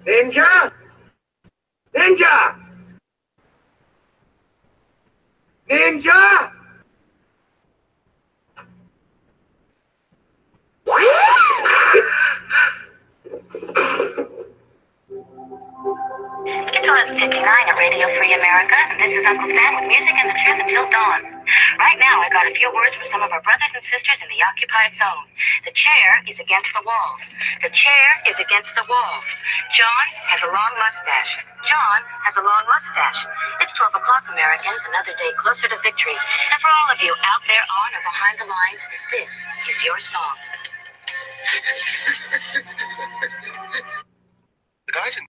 Ninja! Ninja! Ninja! It's 11:59 at Radio Free America, and this is Uncle Sam with music and the truth until dawn. Right now, I got a few words for some of our brothers and sisters in the occupied zone. The chair is against the wall. The chair is against the wall. John has a long mustache. John has a long mustache. It's 12 o'clock, Americans, another day closer to victory. And for all of you out there on or behind the lines, this is your song. The guys in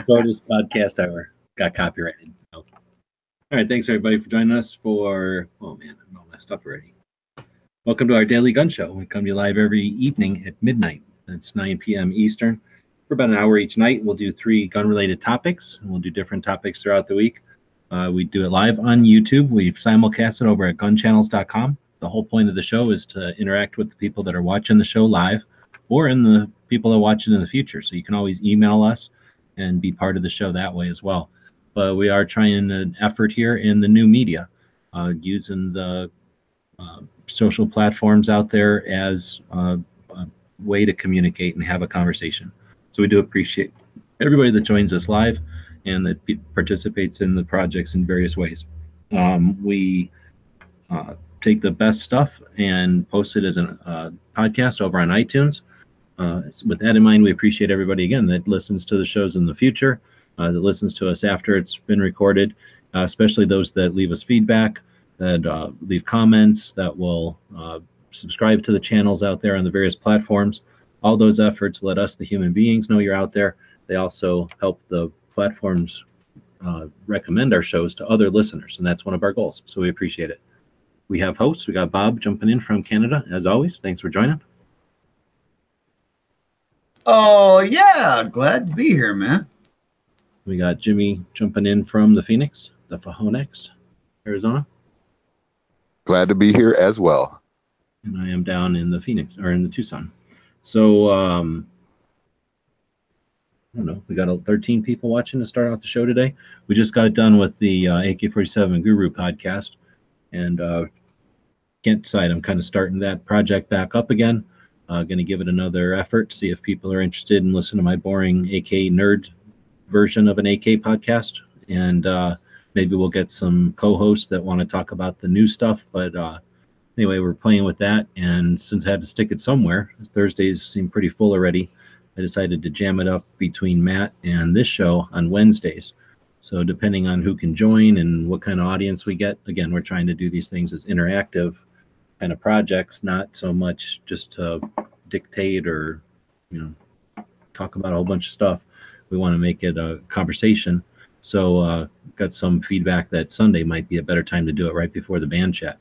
Shortest podcast ever. Got copyrighted. All right, thanks everybody for joining us for, oh man, I'm all messed up already. Welcome to our daily gun show. We come to you live every evening at midnight. That's 9 p.m. Eastern. For about an hour each night, we'll do 3 gun-related topics, and we'll do different topics throughout the week. We do it live on YouTube. We've simulcast it over at gunchannels.com. The whole point of the show is to interact with the people that are watching the show live, or in the people that are watching in the future. So you can always email us and be part of the show that way as well. But we are trying an effort here in the new media, using the social platforms out there as a way to communicate and have a conversation. So we do appreciate everybody that joins us live and that participates in the projects in various ways. We take the best stuff and post it as a podcast over on iTunes. With that in mind, we appreciate everybody, again, that listens to the shows in the future, that listens to us after it's been recorded, especially those that leave us feedback, that leave comments, that will subscribe to the channels out there on the various platforms. All those efforts let us, the human beings, know you're out there. They also help the platforms recommend our shows to other listeners, and that's one of our goals, so we appreciate it. We have hosts. We got Bob jumping in from Canada, as always. Thanks for joining. Oh, yeah. Glad to be here, man. We got Jimmy jumping in from the Phoenix, the Fajonex, Arizona. glad to be here as well. And I am down in the Phoenix, or in the Tucson. So, I don't know, we got 13 people watching to start out the show today. We just got done with the AK-47 Guru podcast, and can't decide. I'm kind of starting that project back up again. Going to give it another effort, see if people are interested in listening to my boring AK nerd version of an AK podcast. And maybe we'll get some co-hosts that want to talk about the new stuff. But anyway, we're playing with that. And since I had to stick it somewhere, Thursdays seem pretty full already. I decided to jam it up between Matt and this show on Wednesdays. So depending on who can join and what kind of audience we get, again, we're trying to do these things as interactive kind of projects, not so much just to dictate or, talk about a whole bunch of stuff. We want to make it a conversation. So got some feedback that Sunday might be a better time to do it right before the band chat.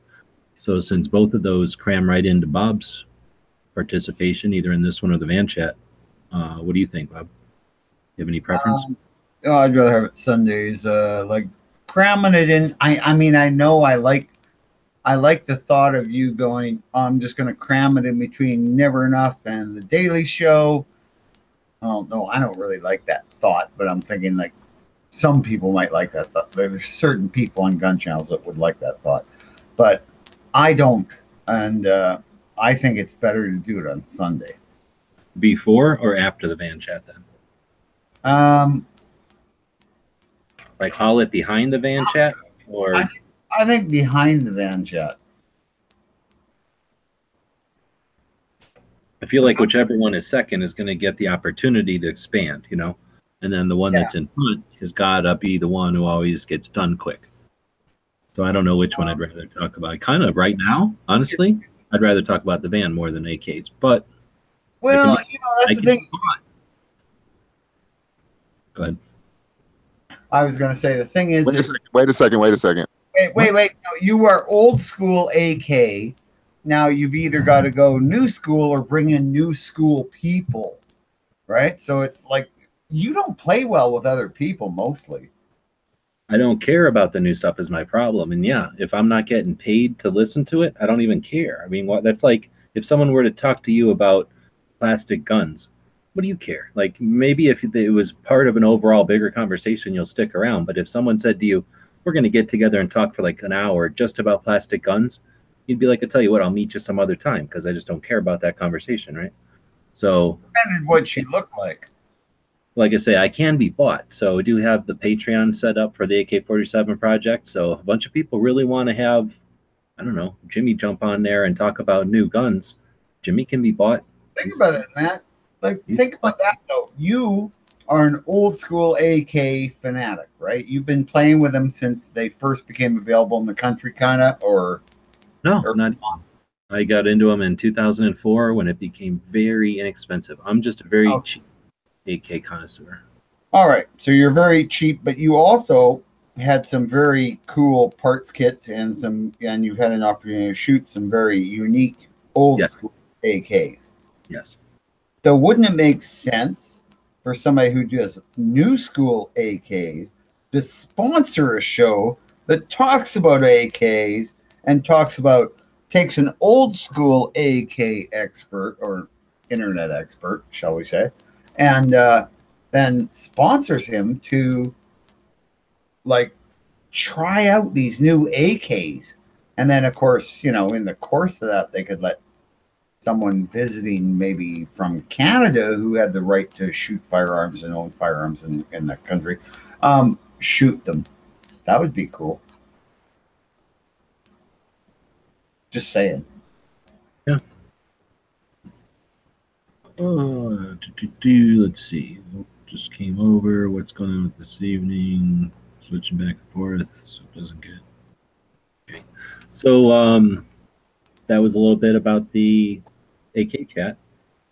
So since both of those cram right into Bob's participation, either in this one or the band chat, what do you think, Bob? You have any preference? I'd rather have it Sundays. Like cramming it in. I mean, I know I like the thought of you going, I'm just going to cram it in between Never Enough and the Daily Show. Oh, no, I don't really like that thought, but I'm thinking like some people might like that thought. There's certain people on gun channels that would like that thought, but I don't. And I think it's better to do it on Sunday. Before or after the band chat then? Like haul it behind the van chat, or I think behind the van chat. I feel like whichever one is second is going to get the opportunity to expand, and then the one that's in front has got to be the one who always gets done quick. So I don't know which one I'd rather talk about. Kind of right now, honestly, I'd rather talk about the van more than AKs. But well, that's the thing. Go ahead. I was going to say the thing is. Wait a second. Wait. No, you are old school AK. Now you've either got to go new school or bring in new school people, right? So it's like you don't play well with other people mostly. I don't care about the new stuff is my problem. And yeah, if I'm not getting paid to listen to it, I don't even care. I mean, that's like if someone were to talk to you about plastic guns what do you care? Like, maybe if it was part of an overall bigger conversation, you'll stick around. But if someone said to you, we're going to get together and talk for like an hour just about plastic guns, you'd be like, I tell you what, I'll meet you some other time because I just don't care about that conversation, right? So, Depending what she looked like I say, I can be bought. So we do have the Patreon set up for the AK-47 project. So a bunch of people really want to have, I don't know, Jimmy jump on there and talk about new guns. Jimmy can be bought. Think about it, man. Like, think about that though. You are an old school AK fanatic, right? You've been playing with them since they first became available in the country, kind of, or No, not even. I got into them in 2004 when it became very inexpensive. I'm just a very cheap AK connoisseur. all right. So you're very cheap, but you also had some very cool parts kits and you've had an opportunity to shoot some very unique old school AKs. Yes. So wouldn't it make sense for somebody who does new school AKs to sponsor a show that talks about AKs and takes an old school AK expert or internet expert, shall we say, and then sponsors him to like try out these new AKs. And then, of course, in the course of that, they could let someone visiting maybe from Canada who had the right to shoot firearms and own firearms in that country, shoot them. That would be cool. Just saying. Yeah. Let's see. Just came over. What's going on with this evening? Switching back and forth, so it doesn't get. Okay. So that was a little bit about the AK chat.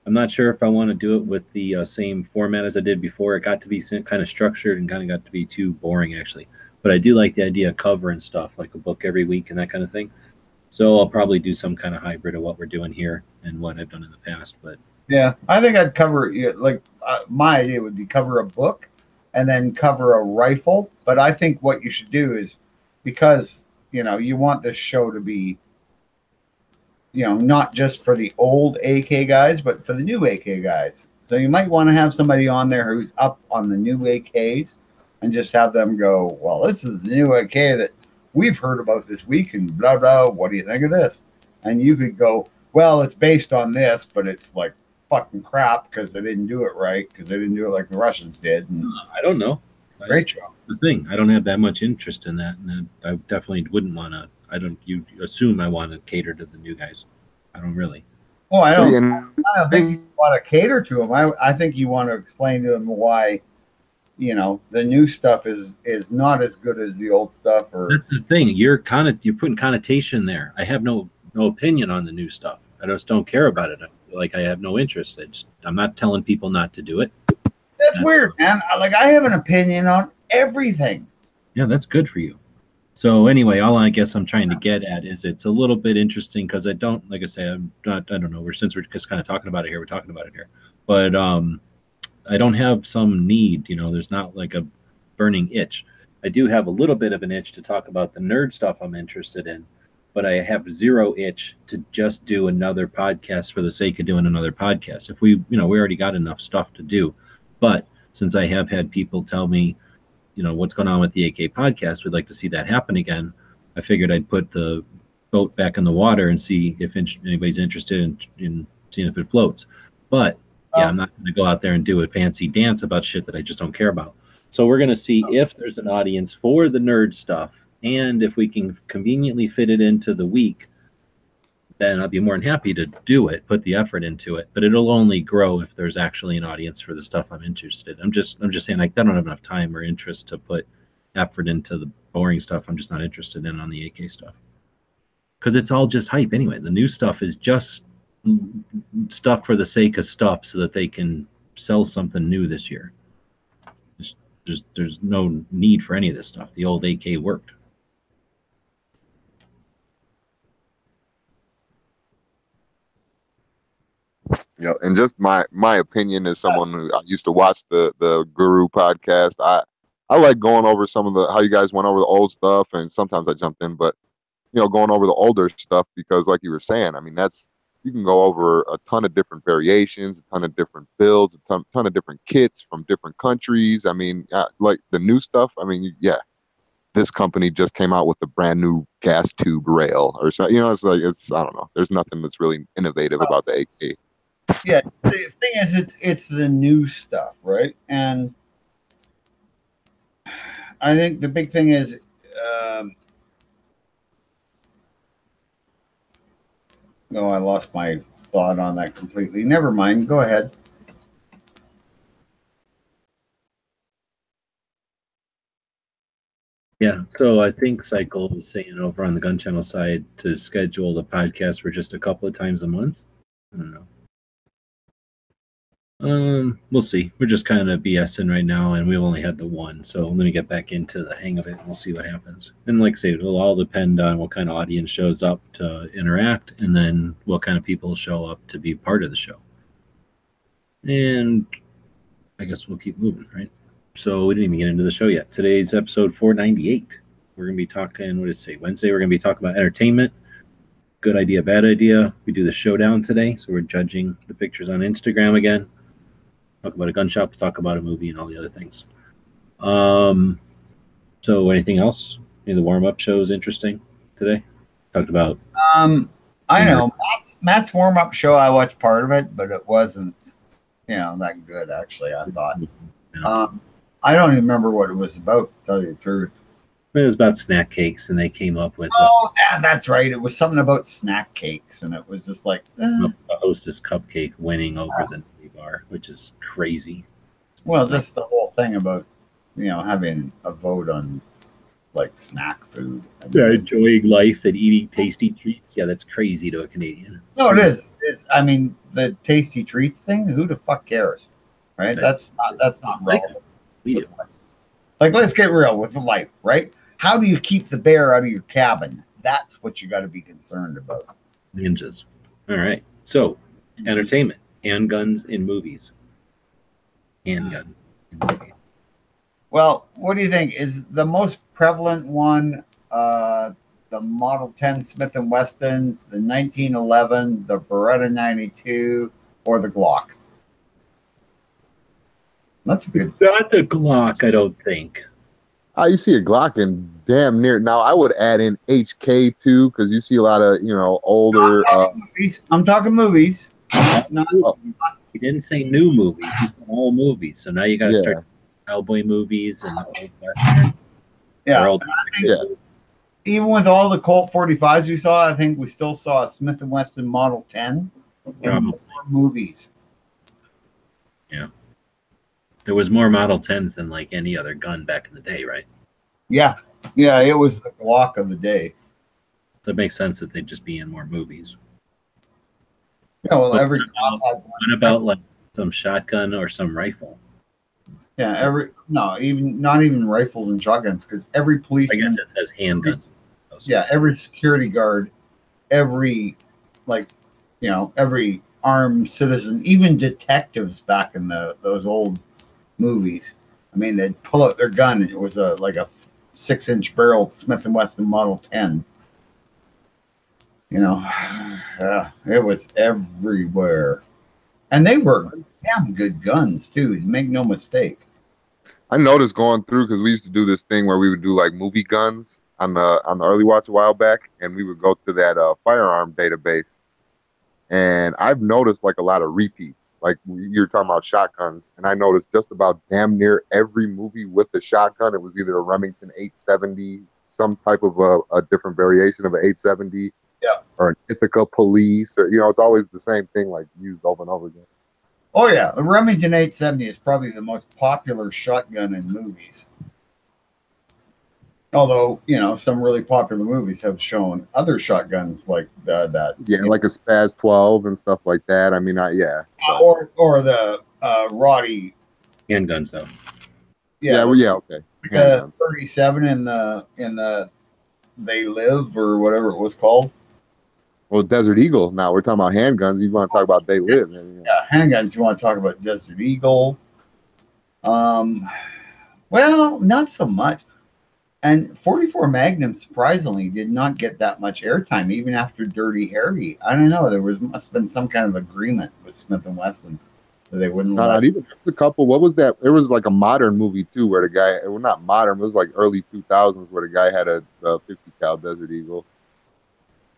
I'm not sure if I want to do it with the same format as I did before. It got to be kind of structured and kind of got to be too boring, actually. But I do like the idea of cover and stuff, like a book every week and that kind of thing. So I'll probably do some kind of hybrid of what we're doing here and what I've done in the past. But yeah, I think I'd cover my idea would be cover a book and then cover a rifle. But I think what you should do is, because you want this show to be not just for the old AK guys, but for the new AK guys. So you might want to have somebody on there who's up on the new AKs and just have them go, well, this is the new AK that we've heard about this week and blah, blah. What do you think of this? And you could go, well, it's based on this, but it's like fucking crap because they didn't do it right, because they didn't do it like the Russians did. And I don't know. Great job. The thing, I don't have that much interest in that, and I definitely wouldn't want to. You assume I want to cater to the new guys. I don't really. Oh, I don't think you want to cater to them. I think you want to explain to them why, the new stuff is not as good as the old stuff. Or that's the thing. You're putting connotation there. I have no opinion on the new stuff. I just don't care about it. I have no interest. I'm not telling people not to do it. That's weird, man. I have an opinion on everything. Yeah, that's good for you. So anyway, all I guess I'm trying to get at is it's a little bit interesting because I don't, like I say, I don't know. Since we're just kind of talking about it here, we're talking about it here. But I don't have some need, there's not like a burning itch. I do have a little bit of an itch to talk about the nerd stuff I'm interested in, but I have zero itch to just do another podcast for the sake of doing another podcast. If we already got enough stuff to do. But since I have had people tell me, what's going on with the AK podcast, we'd like to see that happen again. I figured I'd put the boat back in the water and see if anybody's interested in seeing if it floats. But yeah, I'm not going to go out there and do a fancy dance about shit that I just don't care about. So we're going to see if there's an audience for the nerd stuff, and if we can conveniently fit it into the week, then I'll be more than happy to do it, put the effort into it. But it'll only grow if there's actually an audience for the stuff I'm interested in. I'm just saying, I don't have enough time or interest to put effort into the boring stuff I'm just not interested in on the AK stuff. Because it's all just hype anyway. The new stuff is just stuff for the sake of stuff so that they can sell something new this year. There's no need for any of this stuff. The old AK worked. Yeah, and just my opinion as someone who I used to watch the Guru podcast, I like going over some of how you guys went over the old stuff, and sometimes I jumped in, but going over the older stuff because, like you were saying, I mean, you can go over a ton of different variations, a ton of different builds, a ton of different kits from different countries. I mean, like the new stuff. I mean, yeah, this company just came out with a brand new gas tube rail or so. You know, it's like I don't know. There's nothing that's really innovative about the AK. Yeah, the thing is, it's the new stuff, right? And I think the big thing is, no, I lost my thought on that completely. Never mind. Go ahead. Yeah, so I think Cycle was saying over on the Gun Channel side to schedule the podcast for just a couple of times a month. I don't know. We'll see. We're just kind of BSing right now, and we've only had the one. So let me get back into the hang of it, and we'll see what happens. And like I say, it'll all depend on what kind of audience shows up to interact, and then what kind of people show up to be part of the show. And I guess we'll keep moving, right? So we didn't even get into the show yet. Today's episode 498. We're going to be talking, what did it say? Wednesday, we're going to be talking about entertainment. Good idea, bad idea. We do the showdown today, so we're judging the pictures on Instagram again. Talk about a gun shop, talk about a movie, and all the other things. So anything else? Any of the warm-up shows interesting today? Talked about... I know. Matt's warm-up show, I watched part of it, but it wasn't, that good, actually, I thought. Yeah. I don't even remember what it was about, to tell you the truth. It was about snack cakes, and they came up with... Oh, yeah, that's right. It was something about snack cakes, and it was just like... a Hostess cupcake winning over the bar, which is crazy. Well, just the whole thing about, having a vote on, like, snack food. Yeah, enjoying life and eating tasty treats. Yeah, that's crazy to a Canadian. No, it is. I mean, the tasty treats thing, who the fuck cares? Right? That's not relevant. We do. Like, let's get real with life, right? How do you keep the bear out of your cabin? That's what you got to be concerned about. Ninjas. All right. So, entertainment. Handguns in movies. Handgun. Well, what do you think? Is the most prevalent one the Model 10 Smith & Wesson, the 1911, the Beretta 92, or the Glock? That's a good... Not the Glock, I don't think. You see a Glock in damn near. Now, I would add in HK too, because you see a lot of, older... I'm talking movies. He didn't say new movies. He said all movies. So now you got to start cowboy movies and old western. Yeah. Even with all the Colt 45s we saw, I think we still saw a Smith & Wesson Model 10 in more movies. Yeah. There was more Model 10s than like any other gun back in the day, right? Yeah. Yeah, it was the Glock of the day. So it makes sense that they'd just be in more movies. Yeah, well, what about like some shotgun or some rifle? Yeah, not even rifles and shotguns, because every policeman... I guess it says handguns. Yeah, every security guard, every armed citizen, even detectives back in those old movies. I mean, they'd pull out their gun, and it was like a 6-inch barrel Smith & Wesson Model 10. It was everywhere. And they were damn good guns, too. Make no mistake. I noticed going through, because we used to do this thing where we would do like movie guns on the early watch a while back, and we would go to that firearm database. And I've noticed like a lot of repeats. Like you're talking about shotguns, and I noticed just about damn near every movie with a shotgun, it was either a Remington 870, some type of a different variation of an 870. Yeah. Or an Ithaca Police, or it's always the same thing, like used over and over again. Oh yeah, the Remington 870 is probably the most popular shotgun in movies. Although some really popular movies have shown other shotguns like that. Yeah, like a Spaz 12 and stuff like that. I mean, or the Roddy handguns though. Yeah, okay. The 37 in the They Live or whatever it was called. Well, Desert Eagle. Now we're talking about handguns. You want to talk about They Live? Yeah, handguns. You want to talk about Desert Eagle? Well, not so much. And 44 Magnum surprisingly did not get that much airtime even after Dirty Harry. I don't know. There must have been some kind of agreement with Smith and Wesson that they wouldn't let. Not even a couple. What was that? There was like a modern movie too, where the guy, well, not modern, it was like early 2000s, where the guy had a 50 cal Desert Eagle.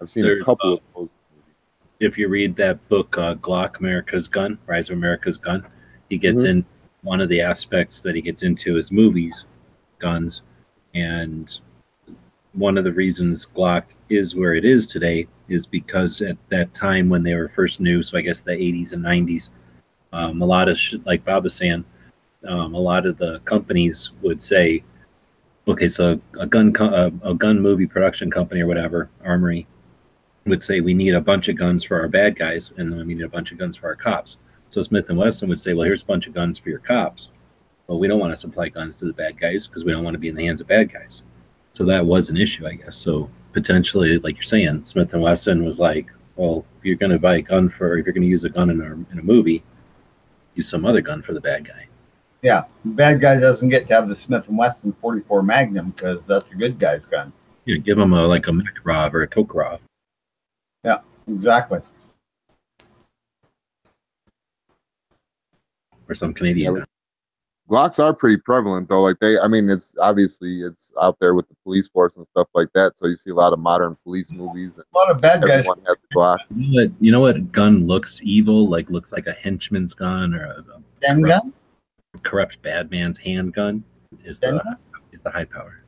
I've seen a couple of those. If you read that book, Glock, America's Gun, Rise of America's Gun, he gets in one of the aspects that he gets into is movies, guns, and one of the reasons Glock is where it is today is because at that time when they were first new, so I guess the 80s and 90s, a lot of like Bob was saying, a lot of the companies would say, okay, so a gun movie production company or whatever, Armory, would say we need a bunch of guns for our bad guys, and then we need a bunch of guns for our cops. So Smith and Wesson would say, well, here's a bunch of guns for your cops. Well, we don't want to supply guns to the bad guys because we don't want to be in the hands of bad guys. So that was an issue, I guess. So potentially, like you're saying, Smith and Wesson was like, well, if you're going to buy a gun if you're going to use a gun in a movie, use some other gun for the bad guy. Yeah, the bad guy doesn't get to have the Smith and Wesson 44 Magnum because that's a good guy's gun. Yeah, give him like a Makarov or a Tokarov. Yeah, exactly. Or some Canadian gun. Glocks are pretty prevalent though. Like it's obviously it's out there with the police force and stuff like that. So you see a lot of modern police movies. A lot of bad guys. Has a Glock. You know what gun looks evil? Like looks like a henchman's gun or a corrupt bad man's handgun is the high power.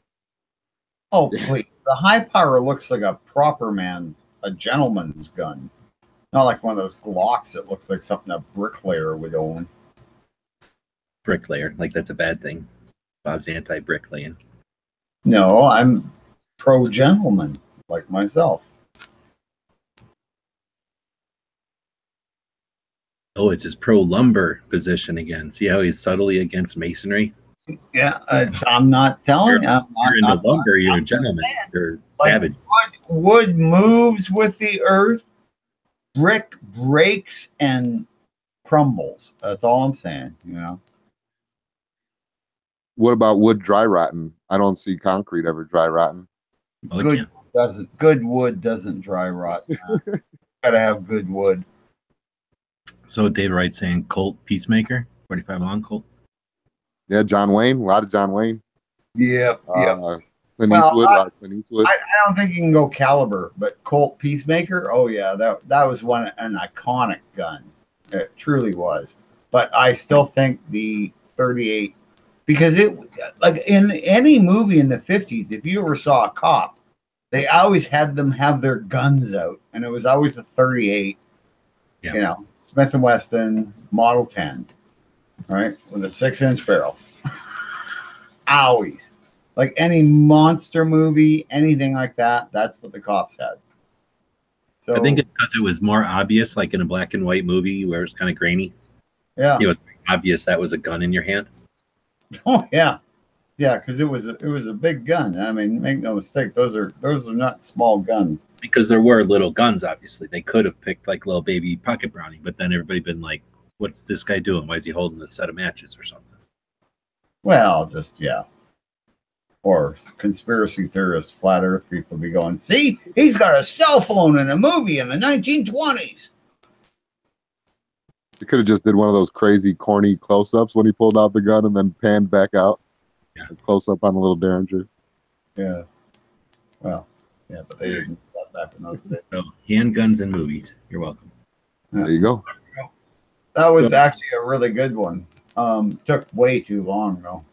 Oh wait, the high power looks like a gentleman's gun. Not like one of those Glocks that looks like something a bricklayer would own. Bricklayer, like that's a bad thing. Bob's anti-bricklaying. No, I'm pro-gentleman, like myself. Oh, it's his pro-lumber position again. See how he's subtly against masonry? Yeah, I'm not telling you. You're into lumber, you're a gentleman. You're savage. Wood moves with the earth. Brick breaks and crumbles. That's all I'm saying, you know. What about wood dry rotting? I don't see concrete ever dry rotting. Good wood doesn't dry rot. Gotta have good wood. So Dave Wright saying Colt Peacemaker, 45 long Colt. Yeah, John Wayne, a lot of John Wayne. Yeah. Clint Eastwood, a lot of Clint Eastwood. I don't think you can go caliber, but Colt Peacemaker, oh yeah, that was an iconic gun. It truly was. But I still think the 38, because it, like in any movie in the 50s, if you ever saw a cop, they always had them have their guns out, and it was always a 38. Yeah. You know, Smith and Wesson Model 10, right, with a 6-inch barrel. Always. Like any monster movie, anything like that, that's what the cops had. So I think it's because it was more obvious, like in a black and white movie where it's kind of grainy. Yeah. It was obvious that was a gun in your hand. Oh yeah. Yeah, because it was a big gun. I mean, make no mistake, those are not small guns. Because there were little guns, obviously. They could have picked like little baby pocket brownie, but then everybody been like, what's this guy doing? Why is he holding a set of matches or something? Well, just yeah. Or conspiracy theorists, flat earth people be going, see, he's got a cell phone in a movie in the 1920s. They could have just did one of those crazy, corny close-ups when he pulled out the gun and then panned back out. Yeah. Close-up on a little Derringer. Yeah. Well, yeah, but they didn't do that in those days. So, handguns and movies. You're welcome. Yeah. There you go. That was actually a really good one. Took way too long, though.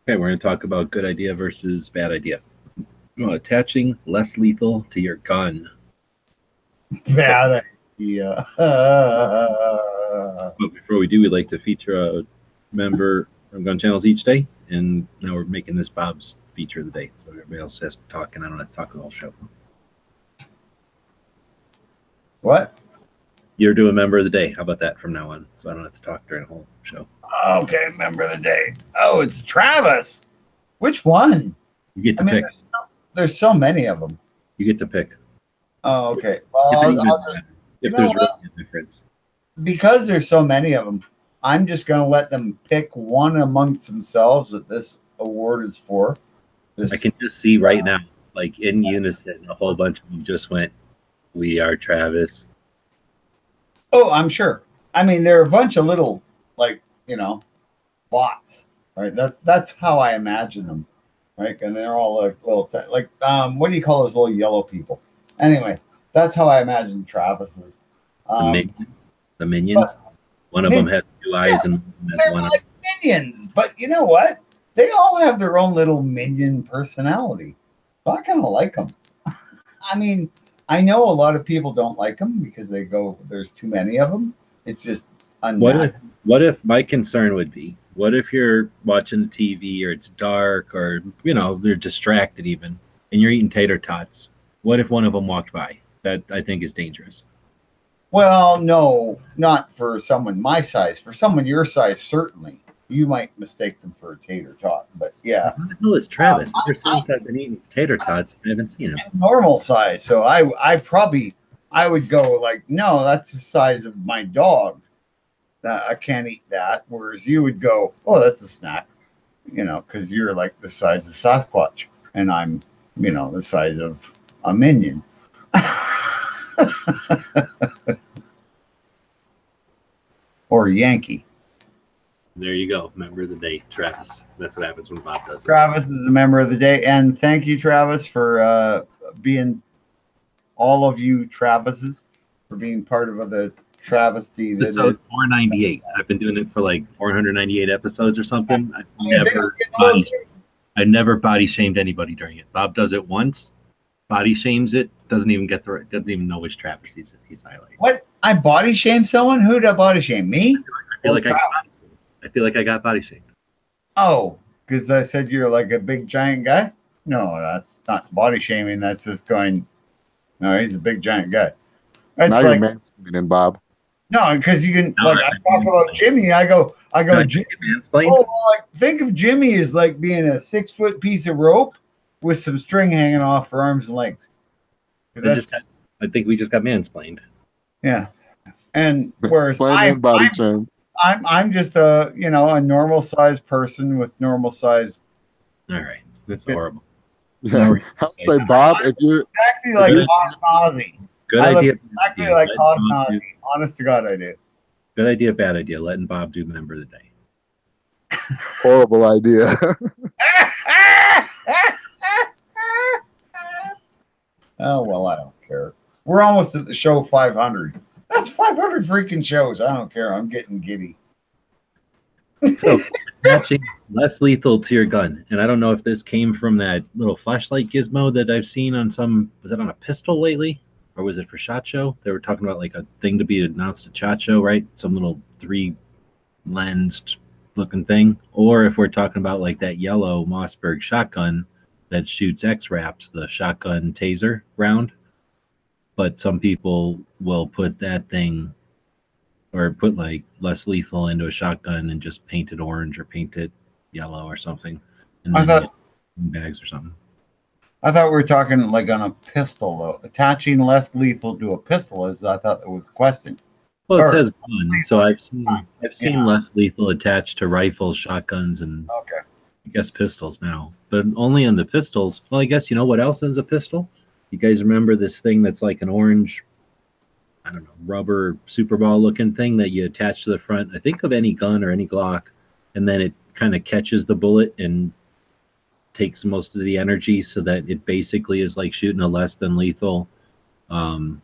Okay, we're going to talk about good idea versus bad idea. Well, attaching less lethal to your gun. Bad idea. But before we do, we'd like to feature a member from Gun Channels each day. And now we're making this Bob's feature of the day. So everybody else has to talk, and I don't have to talk the whole show. What? You're doing member of the day. How about that from now on? So I don't have to talk during the whole show. Okay, member of the day. Oh, it's Travis. Which one? You get to pick. There's so many of them. You get to pick. Oh, okay. Well, if there's really a difference. Because there's so many of them, I'm just going to let them pick one amongst themselves that this award is for. I can just see right now, like in unison, a whole bunch of them just went, "We are Travis." Oh, I'm sure. I mean, there are a bunch of little, like, bots, right? That's how I imagine them, right? And they're all like little, what do you call those little yellow people? Anyway, that's how I imagine Travis's. The minions. One of them has two eyes and one has They're one eye. like minions, but you know what? They all have their own little minion personality. So I kind of like them. I mean, I know a lot of people don't like them because they go, there's too many of them. It's just unnatural. What if my concern would be, what if you're watching the TV or it's dark or, they're distracted even, and you're eating tater tots? What if one of them walked by? That I think is dangerous. Well, no, not for someone my size. For someone your size, certainly. You might mistake them for a tater tot, but yeah. What the hell is Travis? Ever since I've been eating tater tots, I haven't seen him. Normal size. So I would go like, no, that's the size of my dog. I can't eat that. Whereas you would go, oh, that's a snack, because you're like the size of Sasquatch, and I'm, the size of a minion. Or Yankee. There you go. Member of the day, Travis. That's what happens when Bob does it. Travis is a member of the day. And thank you, Travis, for being all of you Travises, for being part of the travesty. Episode 498. I've been doing it for like 498 episodes or something. I've never body shamed anybody during it. Bob does it once, body shames it, doesn't even even know which Travis he's highlighting. What? I body shame someone? Who did I body shame? Me? I feel like I got body shamed. Oh, because I said you're like a big giant guy? No, that's not body shaming. That's just going, no, he's a big giant guy. That's now like, you're mansplaining, Bob. No, because you can, I talk about Jimmy. I go, Jimmy. Oh, think of Jimmy as like being a 6-foot piece of rope with some string hanging off for arms and legs. I think we just got mansplained. Yeah. And whereas I'm just a normal sized person with normal size. All right, that's horrible. Yeah, I'll say Bob, if you're exactly like Ozzy. Good idea. Exactly like Ozzy. Honest to God, I do. Good idea, bad idea. Letting Bob do member of the day. Horrible idea. Oh well, I don't care. We're almost at the show 500. That's 500 freaking shows. I don't care. I'm getting giddy. So, attaching less lethal to your gun. And I don't know if this came from that little flashlight gizmo that I've seen on was it on a pistol lately? Or was it for SHOT Show? They were talking about like a thing to be announced at SHOT Show, right? Some little 3-lensed looking thing. Or if we're talking about like that yellow Mossberg shotgun that shoots X-Raps, the shotgun taser round. But some people will put that thing or put like less lethal into a shotgun and just paint it orange or paint it yellow or something. And then bags or something. I thought we were talking like on a pistol though. Attaching less lethal to a pistol I thought that was a question. Well, it says gun, so I've seen less lethal attached to rifles, shotguns, and I guess pistols now. But only on the pistols. Well, I guess you know what else is a pistol? You guys remember this thing that's like an orange, I don't know, rubber Super Ball looking thing that you attach to the front, I think, of any gun or any Glock, and then it kind of catches the bullet and takes most of the energy so that it basically is like shooting a less than lethal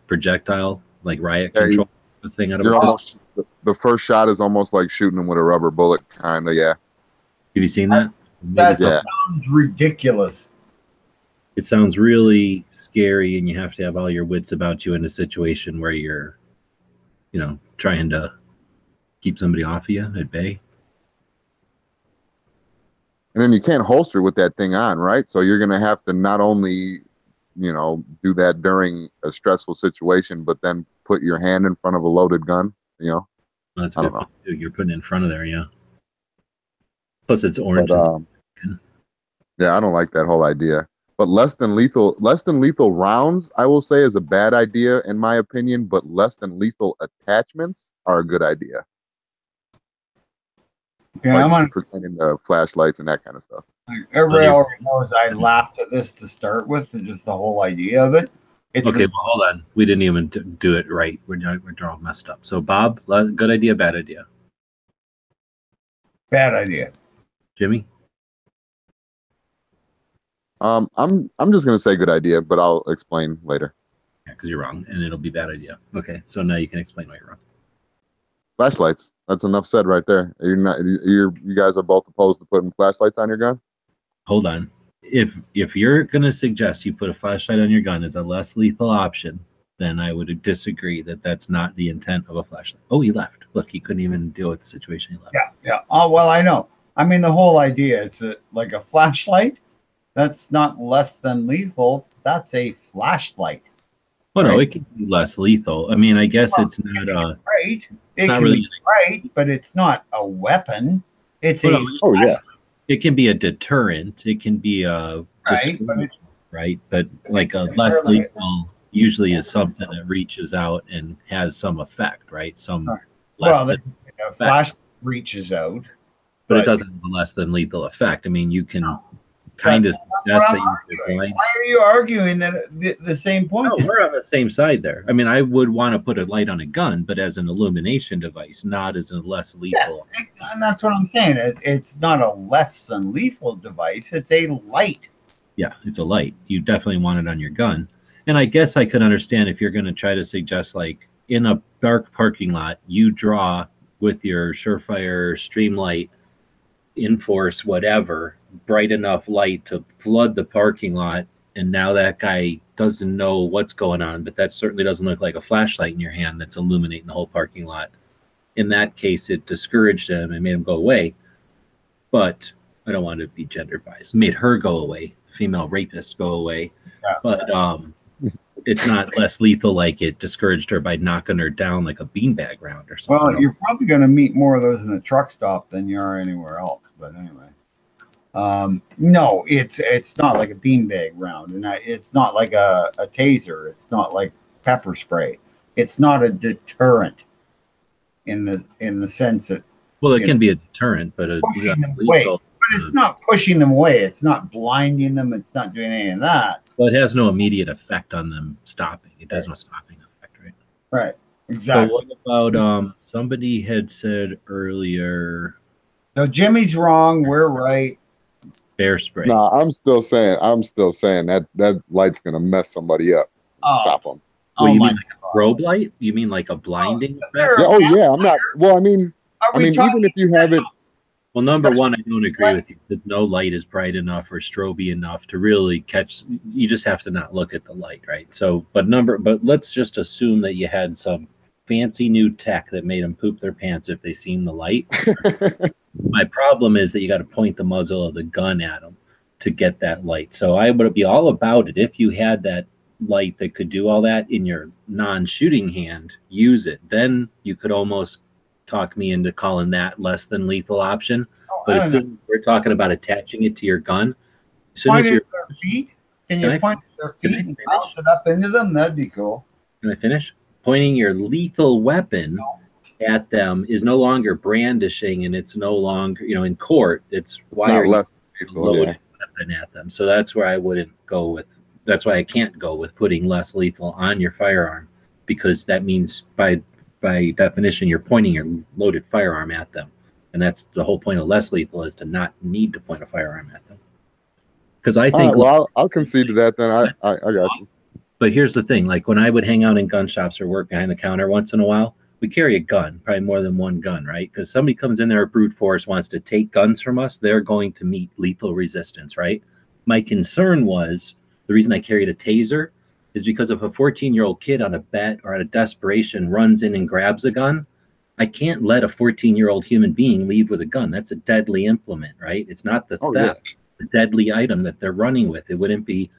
projectile, like riot control thing out of a pistol. The first shot is almost like shooting them with a rubber bullet, kind of, yeah. Have you seen that? That sounds ridiculous. It sounds really scary, and you have to have all your wits about you in a situation where you're, trying to keep somebody off of you at bay. And then you can't holster with that thing on, right? So you're going to have to not only, do that during a stressful situation, but then put your hand in front of a loaded gun, Well, that's good. You're putting it in front of there, yeah. Plus, it's orange. Yeah, I don't like that whole idea. But less than lethal rounds, I will say, is a bad idea in my opinion. But less than lethal attachments are a good idea. Yeah, like pretending the flashlights and that kind of stuff. Everybody already knows I laughed at this to start with, and just the whole idea of it. It's Okay, well, hold on. We didn't even do it right. We're all messed up. So, Bob, good idea, bad idea. bad idea. Jimmy? I'm just gonna say good idea, but I'll explain later. Yeah, because you're wrong, and it'll be bad idea. Okay, so now you can explain why you're wrong. Flashlights. That's enough said right there. You guys are both opposed to putting flashlights on your gun? Hold on. If you're gonna suggest you put a flashlight on your gun as a less lethal option, then I would disagree that that's not the intent of a flashlight. Oh, he left. Look, he couldn't even deal with the situation. He left. Yeah. Oh, well, I know. I mean, the whole idea is like a flashlight. That's not less than lethal. That's a flashlight. Well, no, Right. it can be less lethal. I mean, I guess it's not. Right. It not can really be right, but it's not a weapon. It's Well, a no, Oh yeah. it can be a deterrent. It can be a Right, but discouragement, right? But like a It's less really- lethal usually is something that reaches out and has some effect, right? Some Right. less well, than, the flash reaches out. but it doesn't have a less than lethal effect. I mean, you can kind of suggest that you could blind. Why are you arguing that the same point? No, we're on the same side there. I mean, I would want to put a light on a gun, but as an illumination device, not as a less lethal. Yes, and that's what I'm saying. It's not a less than lethal device. It's a light. Yeah, it's a light. You definitely want it on your gun. And I guess I could understand if you're going to try to suggest, like, in a dark parking lot, you draw with your Surefire stream light, Enforce, whatever, bright enough light to flood the parking lot. And now that guy doesn't know what's going on, but that certainly doesn't look like a flashlight in your hand that's illuminating the whole parking lot. In that case, it discouraged him and made him go away. But I don't want to be gender biased. It made her go away, female rapist go away. Yeah. But it's not less lethal like it discouraged her by knocking her down like a beanbag round or something. Well, you're probably going to meet more of those in a truck stop than you are anywhere else. But anyway, no, it's not like a beanbag round, and it's not like a taser. It's not like pepper spray. It's not a deterrent in the sense that well, it can be a deterrent, but pushing them away. But it's not pushing them away. It's not blinding them. It's not doing any of that. well, it has no immediate effect on them stopping. It has no stopping effect, right? Right. Exactly. So what about somebody had said earlier So Jimmy's wrong. We're right. bear spray. No, I'm still saying that light's gonna mess somebody up. Oh. Stop them. What do you my mean, like a strobe light? You mean like a blinding there- effect? Yeah, I'm not. Well, I mean, Are we talking even if you have it, Well, number one, I don't agree with you because no light is bright enough or stroby enough to really catch. You just have to not look at the light, right? So, but let's just assume that you had some fancy new tech that made them poop their pants if they seen the light. My problem is that you got to point the muzzle of the gun at them to get that light. So I would be all about it if you had that light that could do all that in your non-shooting hand. Use it. Then you could almost talk me into calling that less than lethal option. But if we're talking about attaching it to your gun, as soon as Point you're, at their feet. Can Can you I- point at their can feet I and finish? bounce it up into them? That'd be cool. can I finish? Pointing your lethal weapon at them is no longer brandishing, and it's no longer, in court, it's why not are you less. loaded weapon at them? So that's where I wouldn't go with. That's why I can't go with putting less lethal on your firearm, because that means by definition you're pointing your loaded firearm at them, and that's the whole point of less lethal, is to not need to point a firearm at them. Because I All think, right, well, I'll concede to that then. I got you. but here's the thing: like when I would hang out in gun shops or work behind the counter once in a while, we carry a gun, probably more than one gun, right? Because somebody comes in there, brute force wants to take guns from us, they're going to meet lethal resistance, right? My concern was the reason I carried a taser is because if a 14-year-old kid on a bet or out of desperation runs in and grabs a gun, I can't let a 14-year-old human being leave with a gun. That's a deadly implement, right? It's not the theft, the deadly item that they're running with. It wouldn't be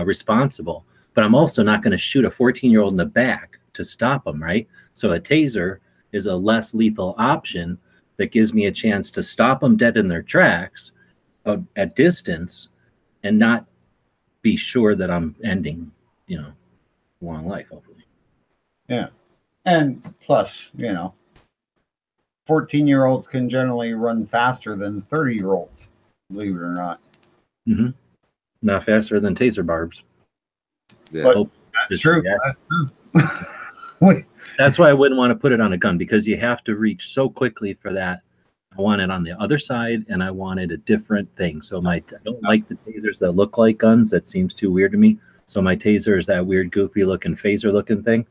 responsible. But I'm also not going to shoot a 14-year-old in the back to stop them, right? So a taser is a less lethal option that gives me a chance to stop them dead in their tracks at distance and not be sure that I'm ending, long life, hopefully. Yeah. And plus, 14-year-olds can generally run faster than 30-year-olds, believe it or not. Mm-hmm. Not faster than taser barbs. Yeah. But that's true. That's true. That's why I wouldn't want to put it on a gun, because you have to reach so quickly for that. I want it on the other side, and I wanted a different thing. So I don't like the tasers that look like guns. That seems too weird to me. So my taser is that weird, goofy looking phaser looking thing.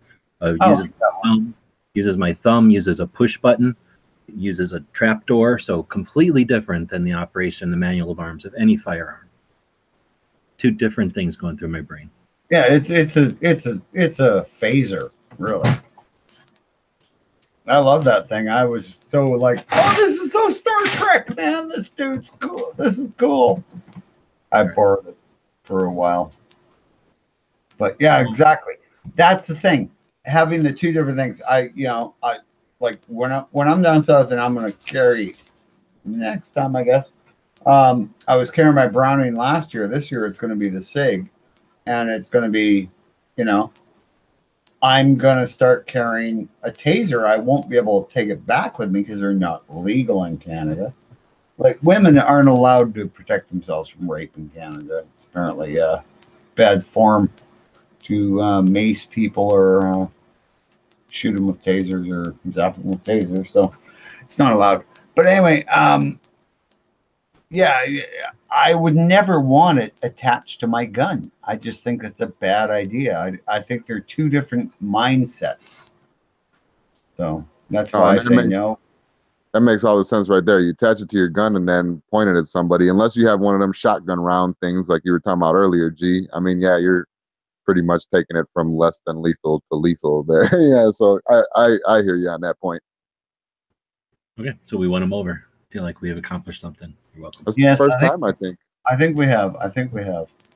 Uses my thumb, uses a push button, uses a trap door. So completely different than the operation, the manual of arms of any firearm. Two different things going through my brain. Yeah, it's a phaser, really. I love that thing. I was so like, oh, this is so Star Trek, man. This dude's cool. This is cool. I borrowed it for a while. But yeah, exactly. That's the thing. Having the two different things. I like when I'm down south and I'm gonna carry next time, I guess. I was carrying my Browning last year. This year it's gonna be the SIG. And it's gonna be, I'm going to start carrying a taser. I won't be able to take it back with me because they're not legal in Canada. Like, women aren't allowed to protect themselves from rape in Canada. It's apparently bad form to mace people or shoot them with tasers or zap them with tasers. So it's not allowed. But anyway, yeah, I would never want it attached to my gun. I just think that's a bad idea. I think they're two different mindsets. So that's why I say no. That makes all the sense right there. You attach it to your gun and then point it at somebody. Unless you have one of them shotgun round things like you were talking about earlier, G. I mean, yeah, you're pretty much taking it from less than lethal to lethal there. Yeah, so I hear you on that point. Okay, so we won them over. Feel like we have accomplished something. You're welcome. That's the first time, I think. I think we have.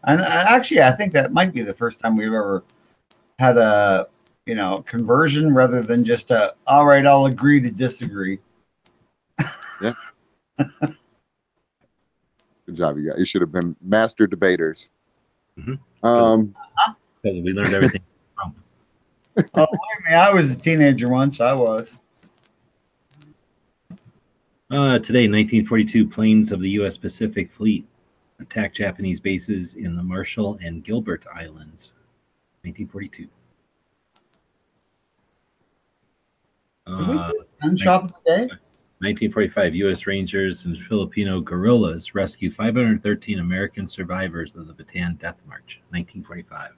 And actually, I think that might be the first time we've ever had a, conversion rather than just all right, I'll agree to disagree. Yeah. Good job, you guys. You should have been master debaters. Mm-hmm. Because we learned everything from. Oh, believe me, I was a teenager once. I was. Today, 1942, planes of the U.S. Pacific Fleet attacked Japanese bases in the Marshall and Gilbert Islands. 1942. Gun shop of the day? 1945, U.S. Rangers and Filipino guerrillas rescue 513 American survivors of the Bataan Death March. 1945.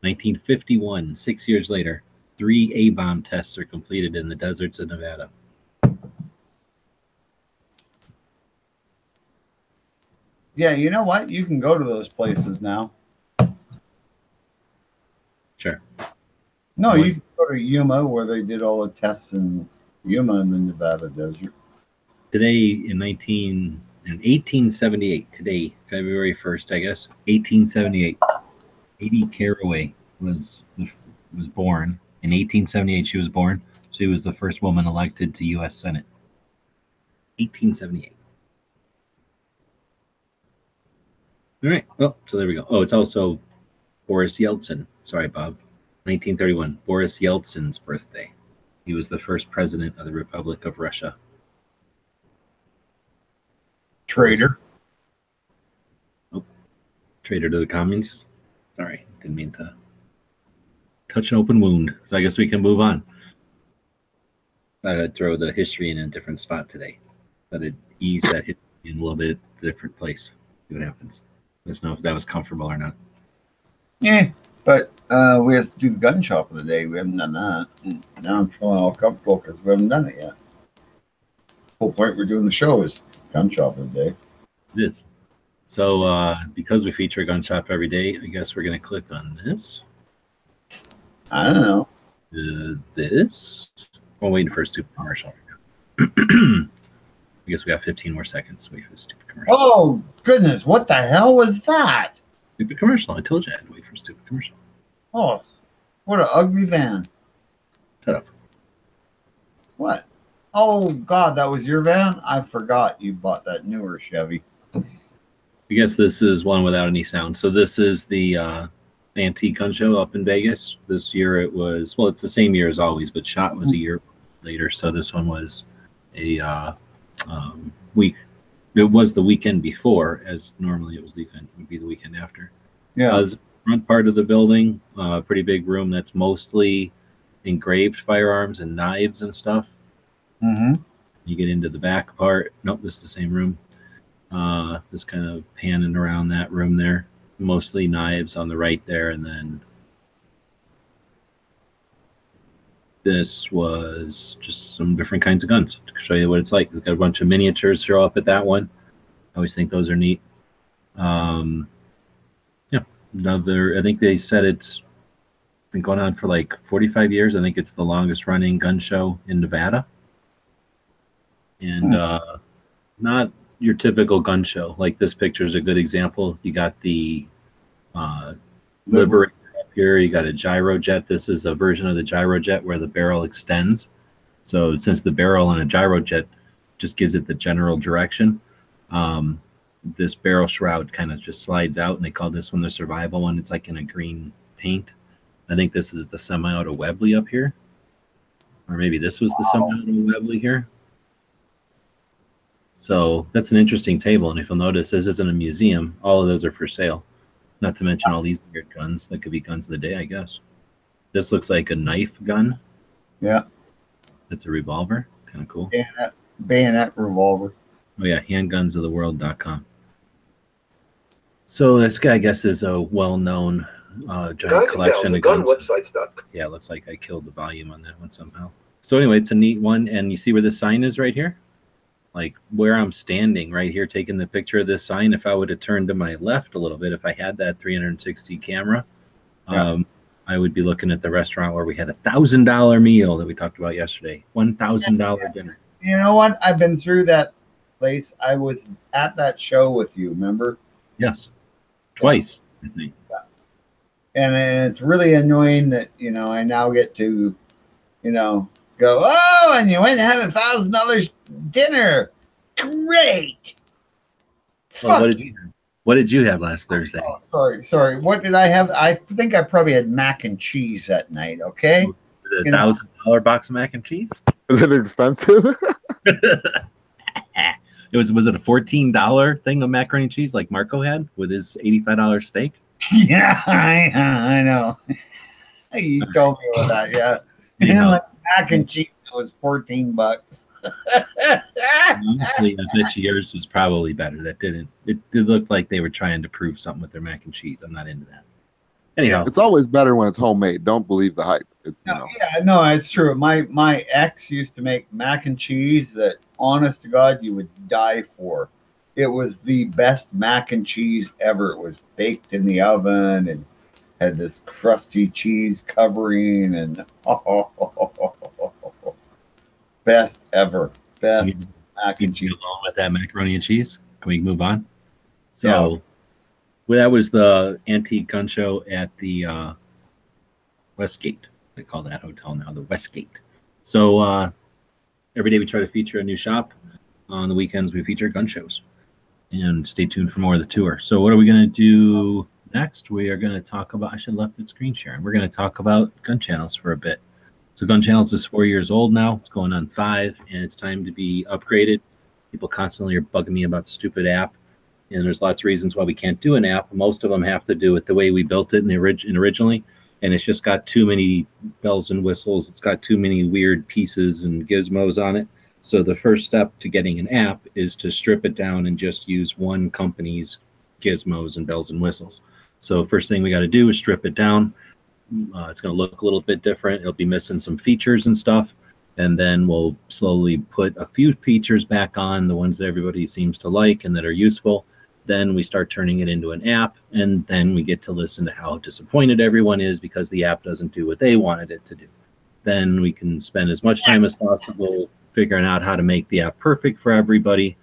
1951, 6 years later, 3 A-bomb tests are completed in the deserts of Nevada. Yeah, you know what? You can go to those places now. Sure. No, you can go to Yuma where they did all the tests in Yuma in the Nevada desert. Today in 1878, today, February 1st, I guess, 1878, Katie Caraway was born. In 1878, she was born. She was the first woman elected to U.S. Senate. 1878. All right. Well, so there we go. Oh, it's also Boris Yeltsin. Sorry, Bob. 1931, Boris Yeltsin's birthday. He was the first president of the Republic of Russia. Traitor. Oh, traitor to the communists. Sorry, didn't mean to touch an open wound. So I guess we can move on. I'd throw the history in a different spot today. That'd ease that history in a little bit different place. See what happens. Let's know if that was comfortable or not. Yeah, but we have to do the gun shop of the day. We haven't done that. Now I'm feeling all comfortable because we haven't done it yet. The whole point we're doing the show is gun shop of the day. It is. So because we feature a gun shop every day, I guess we're going to click on this. I don't know. This. We're waiting for a stupid commercial right now. I guess we got 15 more seconds to wait for the stupid commercial. Oh, goodness. What the hell was that? Stupid commercial. I told you I had to wait for a stupid commercial. Oh, what an ugly van. Shut up. What? Oh, God, that was your van? I forgot you bought that newer Chevy. I guess this is one without any sound. So this is the antique gun show up in Vegas. This year it was, well, it's the same year as always, but SHOT was a year later. So this one was a week it was the weekend before, as normally it was the weekend, would be the weekend after. Yeah. Front part of the building, pretty big room that's mostly engraved firearms and knives and stuff. Mm-hmm. You get into the back part. Nope, this is the same room. Just kind of panning around that room there. Mostly knives on the right there, and then this was just some different kinds of guns to show you what it's like. We've got a bunch of miniatures show up at that one. I always think those are neat. Yeah, I think they said it's been going on for like 45 years. I think it's the longest running gun show in Nevada. And not your typical gun show. Like this picture is a good example. You got the Liberator up here. You got a gyrojet. This is a version of the gyrojet where the barrel extends. So since the barrel on a gyrojet just gives it the general direction, this barrel shroud kind of just slides out, and they call this one the survival one. It's like in a green paint. I think this is the semi-auto Webley up here. Or maybe this was the semi-auto Webley here. So that's an interesting table, and if you'll notice, this isn't a museum. All of those are for sale. Not to mention all these weird guns that could be guns of the day, I guess. This looks like a knife gun. Yeah. That's a revolver. Kind of cool. Bayonet revolver. Oh yeah, handgunsoftheworld.com. So this guy, I guess, is a well-known giant collection of guns. Yeah, it looks like I killed the volume on that one somehow. So anyway, it's a neat one, and you see where the sign is right here? Like where I'm standing right here, taking the picture of this sign. If I would have turned to my left a little bit, if I had that 360 camera, Yeah. I would be looking at the restaurant where we had $1,000 meal that we talked about yesterday. $1,000 dinner. You know what? I've been through that place. I was at that show with you, remember? Yes, twice, I think. And it's really annoying that, I now get to, go, oh, and you went and had $1,000 dinner. Great. Well, what did you have last Thursday? Oh, sorry. What did I have? I think I probably had mac and cheese that night, okay? Was it $1,000 box of mac and cheese? Is it expensive? Was it a $14 thing of macaroni and cheese like Marco had with his $85 steak? Yeah, I know. You told me about that, yeah. And like mac and cheese was $14. Honestly, I bet you yours was probably better. That didn't. It looked like they were trying to prove something with their mac and cheese. I'm not into that. Anyhow, it's always better when it's homemade. Don't believe the hype. It's yeah, no, it's true. My ex used to make mac and cheese that, honest to God, you would die for. It was the best mac and cheese ever. It was baked in the oven and had this crusty cheese covering, and best ever. Best mac and cheese. Along with that macaroni and cheese, can we move on? So, well, that was the antique gun show at the Westgate. They call that hotel now the Westgate. So every day we try to feature a new shop. On the weekends we feature gun shows. And stay tuned for more of the tour. So what are we going to do next? We are going to talk about, I should have left it screen sharing. We're going to talk about gun channels for a bit. So Gun Channels is 4 years old now. It's going on 5, and it's time to be upgraded. People constantly are bugging me about the stupid app, and there's lots of reasons why we can't do an app. Most of them have to do with the way we built it originally, and it's just got too many bells and whistles. It's got too many weird pieces and gizmos on it. So the first step to getting an app is to strip it down and just use one company's gizmos and bells and whistles. So first thing we got to do is strip it down. It's going to look a little bit different. It'll be missing some features and stuff. And then we'll slowly put a few features back on, the ones that everybody seems to like and that are useful. Then we start turning it into an app. And then we get to listen to how disappointed everyone is because the app doesn't do what they wanted it to do. Then we can spend as much time as possible figuring out how to make the app perfect for everybody.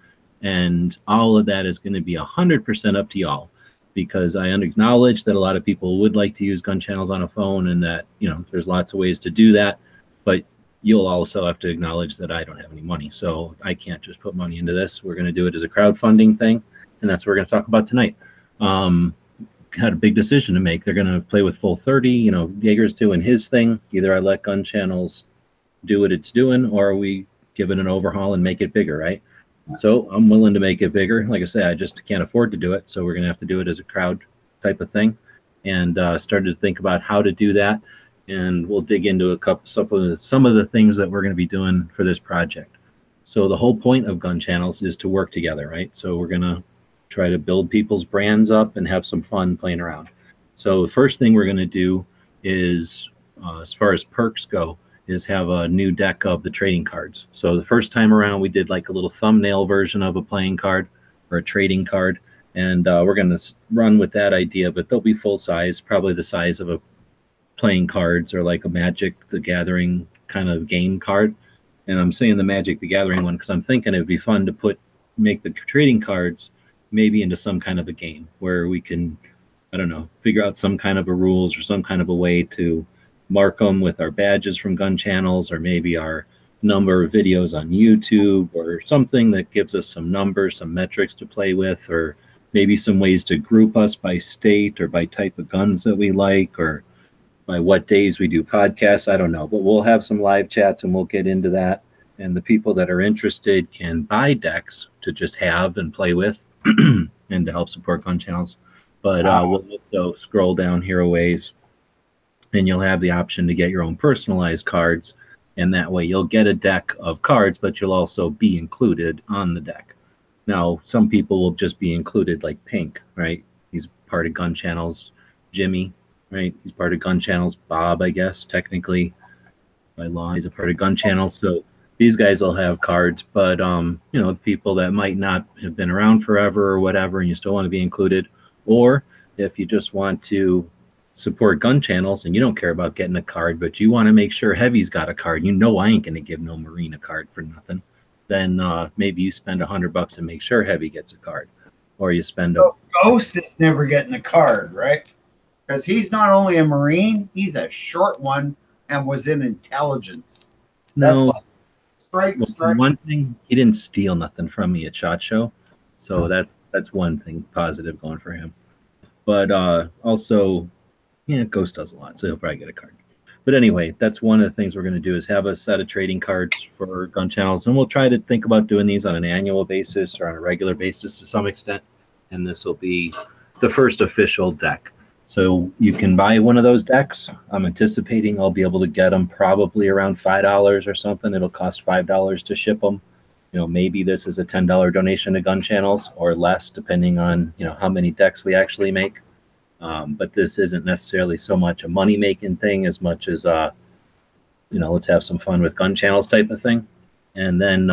And all of that is going to be 100% up to y'all. Because I acknowledge that a lot of people would like to use gun channels on a phone, and that, there's lots of ways to do that. But you'll also have to acknowledge that I don't have any money, so I can't just put money into this. We're going to do it as a crowdfunding thing, and that's what we're going to talk about tonight. Had a big decision to make. They're going to play with full 30. Jaeger's doing his thing. Either I let gun channels do what it's doing, or we give it an overhaul and make it bigger, right? So I'm willing to make it bigger. Like I say, I just can't afford to do it. So we're going to have to do it as a crowd type of thing, and started to think about how to do that. And we'll dig into some of the things that we're going to be doing for this project. So the whole point of gun channels is to work together, right? So we're going to try to build people's brands up and have some fun playing around. So the first thing we're going to do is, as far as perks go, is have a new deck of the trading cards. So the first time around, we did like a little thumbnail version of a playing card or a trading card. And we're going to run with that idea, but they'll be full size, probably the size of a playing cards or like a Magic the Gathering kind of game card. And I'm saying the Magic the Gathering one because I'm thinking it would be fun to make the trading cards maybe into some kind of a game where we can, I don't know, figure out some kind of a rules or some kind of a way to mark them with our badges from gun channels, or maybe our number of videos on YouTube, or something that gives us some numbers, some metrics to play with, or maybe some ways to group us by state or by type of guns that we like, or by what days we do podcasts. I don't know, but we'll have some live chats and we'll get into that. And the people that are interested can buy decks to just have and play with and to help support gun channels. But we'll also scroll down here a ways, and you'll have the option to get your own personalized cards. And that way you'll get a deck of cards, but you'll also be included on the deck. Now, some people will just be included, like Pink, right? He's part of gun channels. Jimmy, right? He's part of gun channels. Bob, I guess, technically, by law, he's a part of gun channels. So these guys will have cards, but, you know, people that might not have been around forever or whatever, and you still want to be included. Or if you just want to support gun channels and you don't care about getting a card, but you want to make sure Heavy's got a card, you know I ain't going to give no Marine a card for nothing, then maybe you spend $100 and make sure Heavy gets a card. Or you spend Ghost is never getting a card, right? Because he's not only a Marine, he's a short one and was in intelligence. No. Strike. One thing, he didn't steal nothing from me at SHOT Show, so that's one thing positive going for him. But also, yeah, Ghost does a lot, so he'll probably get a card. But anyway, that's one of the things we're going to do, is have a set of trading cards for gun channels, and we'll try to think about doing these on an annual basis or on a regular basis to some extent. And this will be the first official deck. So you can buy one of those decks. I'm anticipating I'll be able to get them probably around $5 or something. It'll cost $5 to ship them. You know, maybe this is a $10 donation to gun channels or less, depending on, you know, how many decks we actually make. But this isn't necessarily so much a money-making thing as much as, you know, let's have some fun with gun channels type of thing. And then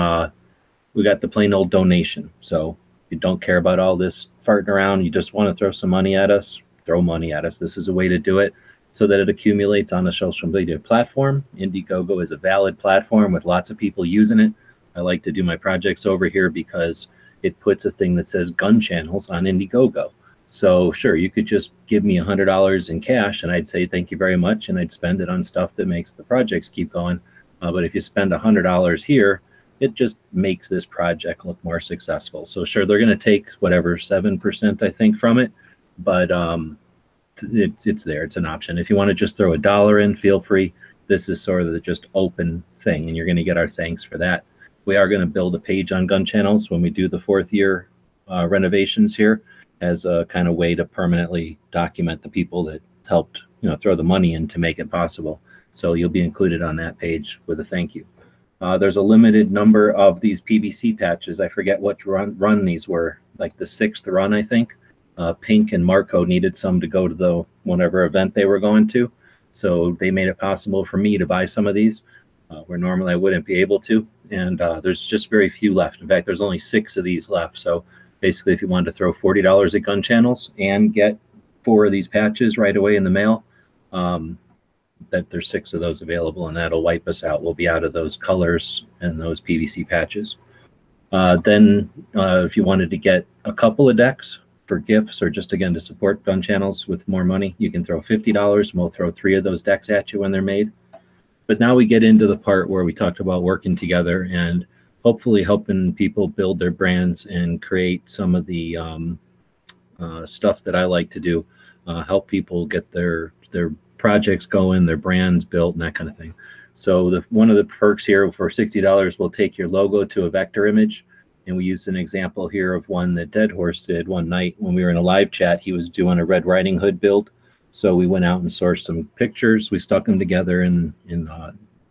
we got the plain old donation. So if you don't care about all this farting around, you just want to throw some money at us, throw money at us. This is a way to do it so that it accumulates on a social media platform. Indiegogo is a valid platform with lots of people using it. I like to do my projects over here because it puts a thing that says gun channels on Indiegogo. So sure, you could just give me $100 in cash and I'd say thank you very much, and I'd spend it on stuff that makes the projects keep going. But if you spend $100 here, it just makes this project look more successful. So sure, they're going to take whatever 7% I think from it, but it's there. It's an option. If you want to just throw $1 in, feel free. This is sort of the just open thing, and you're going to get our thanks for that. We are going to build a page on gun channels when we do the 4th year renovations here, as a kind of way to permanently document the people that helped, you know, throw the money in to make it possible. So you'll be included on that page with a thank you. There's a limited number of these PVC patches. I forget what run these were, like the 6th run, I think. Pink and Marco needed some to go to the whatever event they were going to. So they made it possible for me to buy some of these, where normally I wouldn't be able to. And there's just very few left. In fact, there's only 6 of these left. So basically, if you wanted to throw $40 at gun channels and get 4 of these patches right away in the mail, that there's 6 of those available, and that'll wipe us out. We'll be out of those colors and those PVC patches. Then if you wanted to get a couple of decks for gifts, or just again to support gun channels with more money, you can throw $50 and we'll throw 3 of those decks at you when they're made. But now we get into the part where we talked about working together and hopefully helping people build their brands and create some of the stuff that I like to do, help people get their projects going, their brands built, and that kind of thing. So one of the perks here for $60, we'll take your logo to a vector image, And we used an example here of one that Dead Horse did one night when we were in a live chat. He was doing a Red Riding Hood build. So we went out and sourced some pictures. We stuck them together in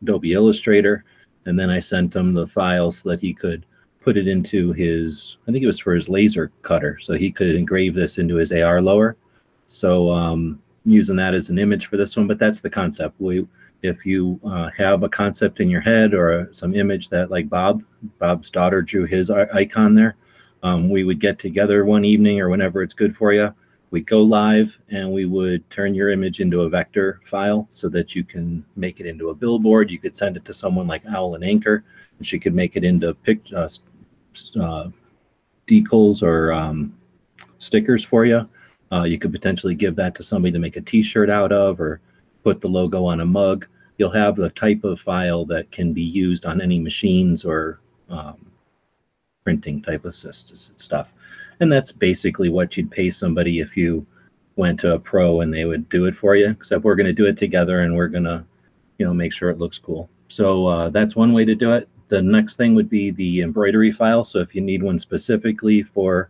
Adobe Illustrator. And then I sent him the file so that he could put it into his, I think it was for his laser cutter. So he could engrave this into his AR lower. So using that as an image for this one, but that's the concept. If you have a concept in your head or some image that, like Bob's daughter drew his icon there, we would get together one evening or whenever it's good for you. We'd go live and we would turn your image into a vector file so that you can make it into a billboard. You could send it to someone like Owl and Anchor, and she could make it into decals or stickers for you. You could potentially give that to somebody to make a t-shirt out of, or put the logo on a mug. You'll have the type of file that can be used on any machines or printing type of stuff. And that's basically what you'd pay somebody if you went to a pro and they would do it for you, except we're going to do it together and we're going to, make sure it looks cool. So that's one way to do it. The next thing would be the embroidery file. So if you need one specifically for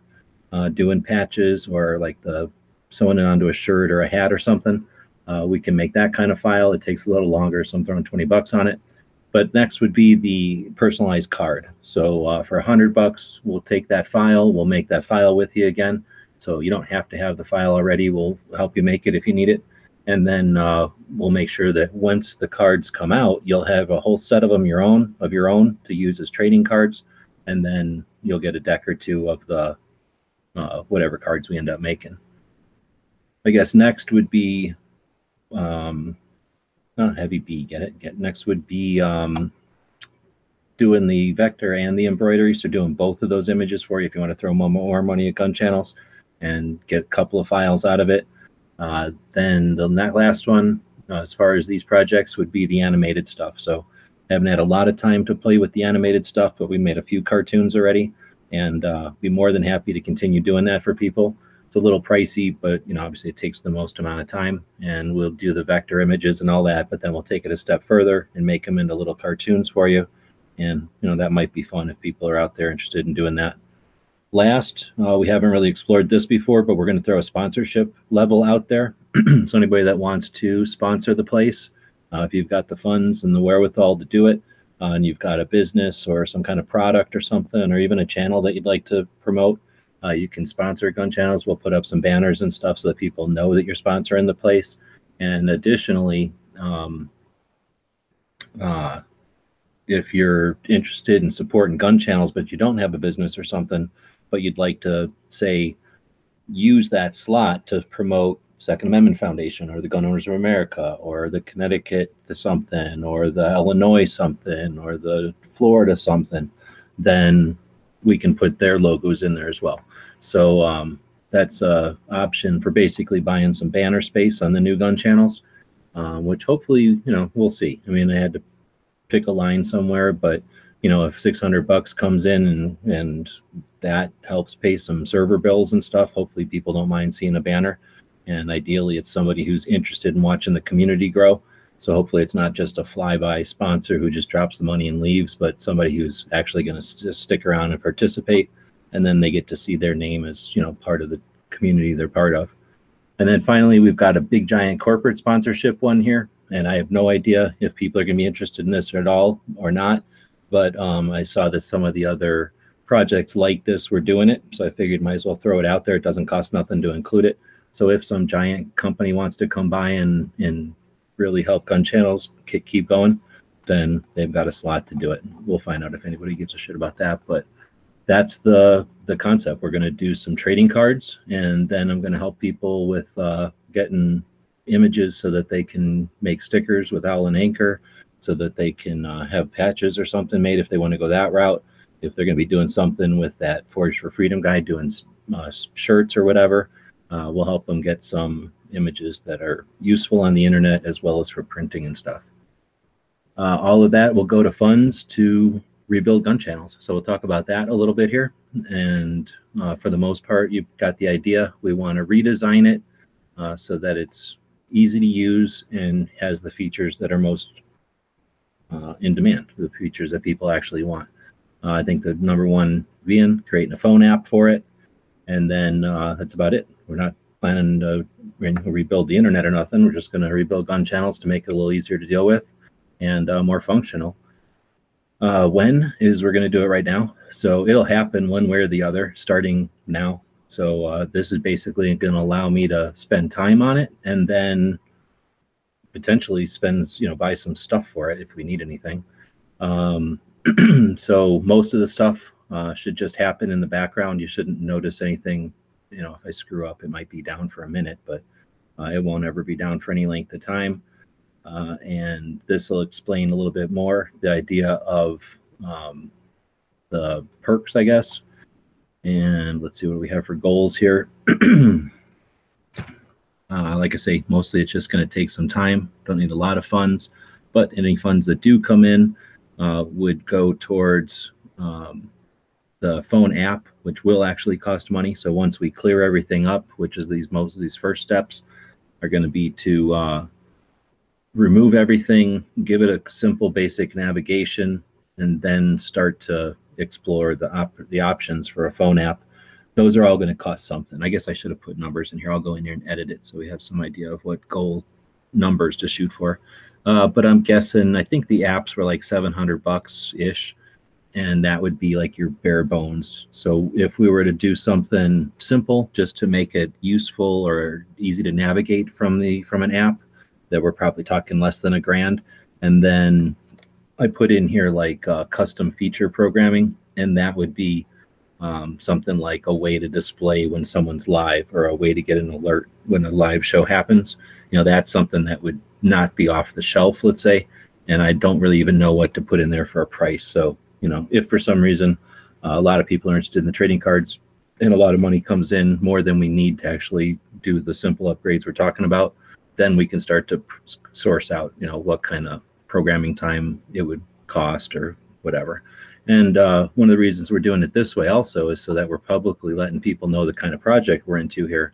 doing patches or like the sewing it onto a shirt or a hat or something, we can make that kind of file. It takes a little longer, so I'm throwing $20 on it. But next would be the personalized card. So for $100, we'll take that file. We'll make that file with you again. So you don't have to have the file already. We'll help you make it if you need it. And then we'll make sure that once the cards come out, you'll have a whole set of them your own to use as trading cards. And then you'll get a deck or two of the whatever cards we end up making. I guess next would be not heavy B, get it? Next would be doing the vector and the embroidery. So doing both of those images for you if you want to throw more money at gun channels and get a couple of files out of it. Then the last one, as far as these projects, would be the animated stuff. So I haven't had a lot of time to play with the animated stuff, but we made a few cartoons already, and be more than happy to continue doing that for people. It's a little pricey, but obviously it takes the most amount of time, and we'll do the vector images and all that, but then we'll take it a step further and make them into little cartoons for you. And that might be fun if people are out there interested in doing that. Last, we haven't really explored this before, but we're going to throw a sponsorship level out there. So anybody that wants to sponsor the place, if you've got the funds and the wherewithal to do it, and you've got a business or some kind of product or something, or even a channel that you'd like to promote, you can sponsor gun channels. We'll put up some banners and stuff so that people know that you're sponsoring the place. And additionally, if you're interested in supporting gun channels, but you don't have a business or something, but you'd like to, say, use that slot to promote Second Amendment Foundation or the Gun Owners of America or the Connecticut something or the Illinois something or the Florida something, then we can put their logos in there as well. So that's an option for basically buying some banner space on the new gun channels, which hopefully, we'll see. I mean, I had to pick a line somewhere, but if $600 comes in and that helps pay some server bills and stuff, hopefully people don't mind seeing a banner. And ideally it's somebody who's interested in watching the community grow. So hopefully it's not just a flyby sponsor who just drops the money and leaves, but somebody who's actually going to stick around and participate. And then they get to see their name as, part of the community they're part of. And then finally, we've got a big giant corporate sponsorship one here. And I have no idea if people are going to be interested in this at all or not. But I saw that some of the other projects like this were doing it. So I figured might as well throw it out there. It doesn't cost nothing to include it. So if some giant company wants to come by and really help gun channels keep going, then they've got a slot to do it. We'll find out if anybody gives a shit about that. But that's the concept. We're going to do some trading cards, and then I'm going to help people with getting images so that they can make stickers with Owl and Anchor, so that they can have patches or something made if they want to go that route. If they're going to be doing something with that Forge for Freedom guy, doing shirts or whatever, we'll help them get some images that are useful on the internet as well as for printing and stuff. All of that will go to funds to rebuild gun channels. So we'll talk about that a little bit here. And for the most part, you've got the idea. We want to redesign it so that it's easy to use and has the features that are most in demand, the features that people actually want. I think the number one be in, creating a phone app for it, and then that's about it. We're not planning to rebuild the internet or nothing. We're just going to rebuild gun channels to make it a little easier to deal with and more functional. When is we're going to do it right now. So it'll happen one way or the other starting now. So this is basically going to allow me to spend time on it and then potentially buy some stuff for it if we need anything. So most of the stuff should just happen in the background. You shouldn't notice anything. If I screw up, it might be down for a minute, but it won't ever be down for any length of time. And this will explain a little bit more the idea of the perks, I guess. And let's see what we have for goals here. Like I say, mostly it's just going to take some time. Don't need a lot of funds, but any funds that do come in would go towards the phone app, which will actually cost money. So once we clear everything up, which is most of these first steps are going to be to remove everything, give it a simple basic navigation, and then start to explore the options for a phone app. Those are all going to cost something. I guess I should have put numbers in here. I'll go in here and edit it so we have some idea of what goal numbers to shoot for. But I'm guessing, I think the apps were like $700-ish, and that would be like your bare bones. So if we were to do something simple just to make it useful or easy to navigate from an app, that we're probably talking less than $1,000. And then I put in here like custom feature programming, and that would be something like a way to display when someone's live or a way to get an alert when a live show happens. That's something that would not be off the shelf, let's say, and I don't really even know what to put in there for a price. So, if for some reason a lot of people are interested in the trading cards and a lot of money comes in, more than we need to actually do the simple upgrades we're talking about, then we can start to source out, what kind of programming time it would cost or whatever. And one of the reasons we're doing it this way also is so that we're publicly letting people know the kind of project we're into here.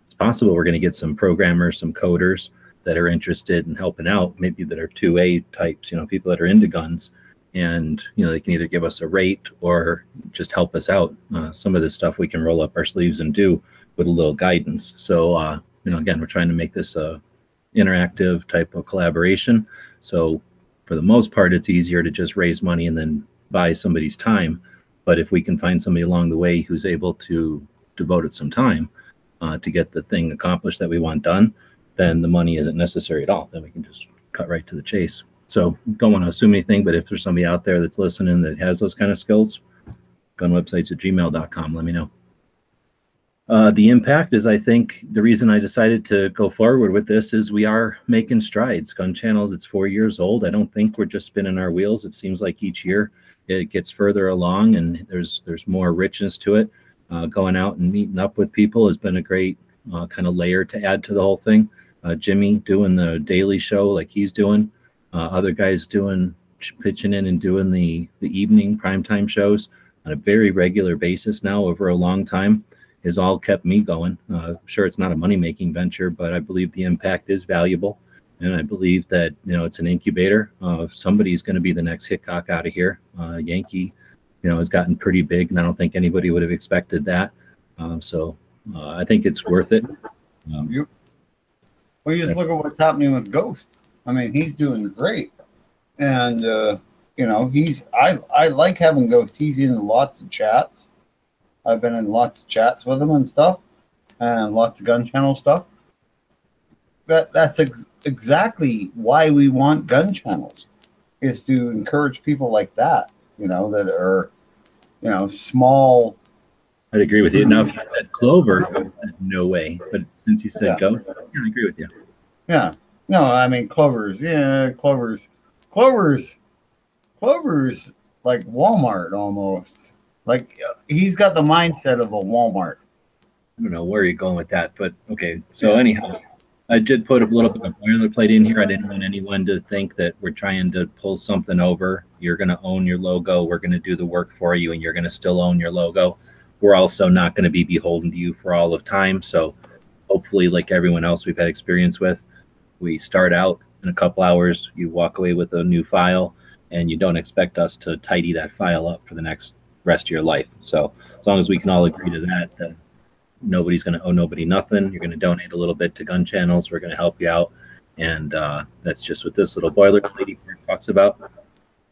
It's possible we're going to get some programmers, some coders that are interested in helping out, maybe that are 2A types, people that are into guns, and they can either give us a rate or just help us out. Some of this stuff we can roll up our sleeves and do with a little guidance. So again, we're trying to make this a interactive type of collaboration. So for the most part, it's easier to just raise money and then buy somebody's time. But if we can find somebody along the way who's able to devote it some time to get the thing accomplished that we want done, then the money isn't necessary at all. Then we can just cut right to the chase. So don't want to assume anything, but if there's somebody out there that's listening that has those kind of skills, gunwebsites@gmail.com, let me know. The impact is, I think, the reason I decided to go forward with this is we are making strides. Gun Channels, it's 4 years old. I don't think we're just spinning our wheels. It seems like each year it gets further along and there's more richness to it. Going out and meeting up with people has been a great kind of layer to add to the whole thing. Jimmy doing the daily show like he's doing. Other guys pitching in and doing the evening primetime shows on a very regular basis now over a long time has all kept me going. Sure, it's not a money-making venture, but I believe the impact is valuable. And I believe that, it's an incubator. Somebody's going to be the next Hickok out of here. Yankee, has gotten pretty big, and I don't think anybody would have expected that. So I think it's worth it. Well, you just look at what's happening with Ghost. I mean, he's doing great. And, I like having Ghost. He's in lots of chats. I've been in lots of chats with him and stuff, and lots of gun channel stuff. That's exactly why we want gun channels, is to encourage people like that, that are, small. I'd agree with you. Now, if you said Clover, no way. But since you said Go, I agree with you. Yeah. No, I mean, Clover's like Walmart almost. Like, he's got the mindset of a Walmart. I don't know where you're going with that, but okay. So anyhow, I did put a little bit of boilerplate in here. I didn't want anyone to think that we're trying to pull something over. You're going to own your logo. We're going to do the work for you, and you're going to still own your logo. We're also not going to be beholden to you for all of time. So hopefully, like everyone else we've had experience with, we start out in a couple hours, you walk away with a new file, and you don't expect us to tidy that file up for the next rest of your life. So as long as we can all agree to that, then nobody's going to owe nobody nothing. You're going to donate a little bit to gun channels. We're going to help you out. And that's just what this little boilerplate talks about.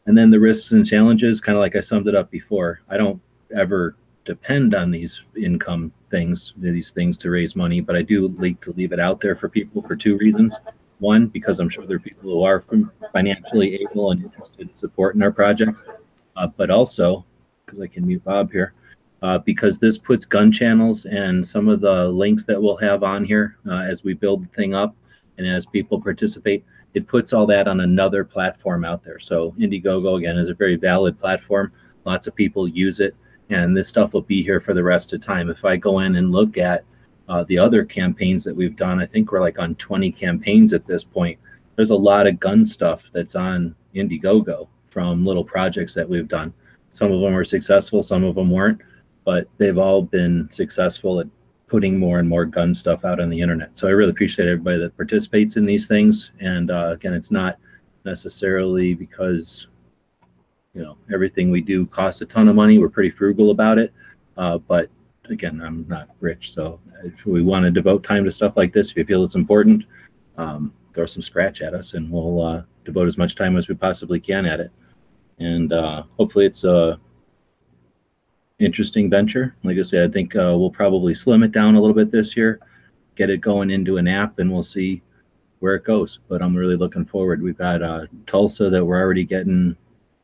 And then the risks and challenges, kind of like I summed it up before. I don't ever depend on these income things, these things to raise money, but I do like to leave it out there for people for two reasons. One, because I'm sure there are people who are financially able and interested in supporting our projects, but also, because I can mute Bob here, because this puts gun channels and some of the links that we'll have on here as we build the thing up and as people participate, it puts all that on another platform out there. So Indiegogo, again, is a very valid platform. Lots of people use it, and this stuff will be here for the rest of time. If I go in and look at the other campaigns that we've done, I think we're like on 20 campaigns at this point. There's a lot of gun stuff that's on Indiegogo from little projects that we've done. Some of them were successful, some of them weren't, but they've all been successful at putting more and more gun stuff out on the internet. So I really appreciate everybody that participates in these things. And again, it's not necessarily because, you know, everything we do costs a ton of money. We're pretty frugal about it. But again, I'm not rich. So if we want to devote time to stuff like this, if you feel it's important, throw some scratch at us and we'll devote as much time as we possibly can at it. And hopefully it's a interesting venture. Like I said, I think we'll probably slim it down a little bit this year, get it going into an app, and we'll see where it goes. But I'm really looking forward. We've got Tulsa that we're already getting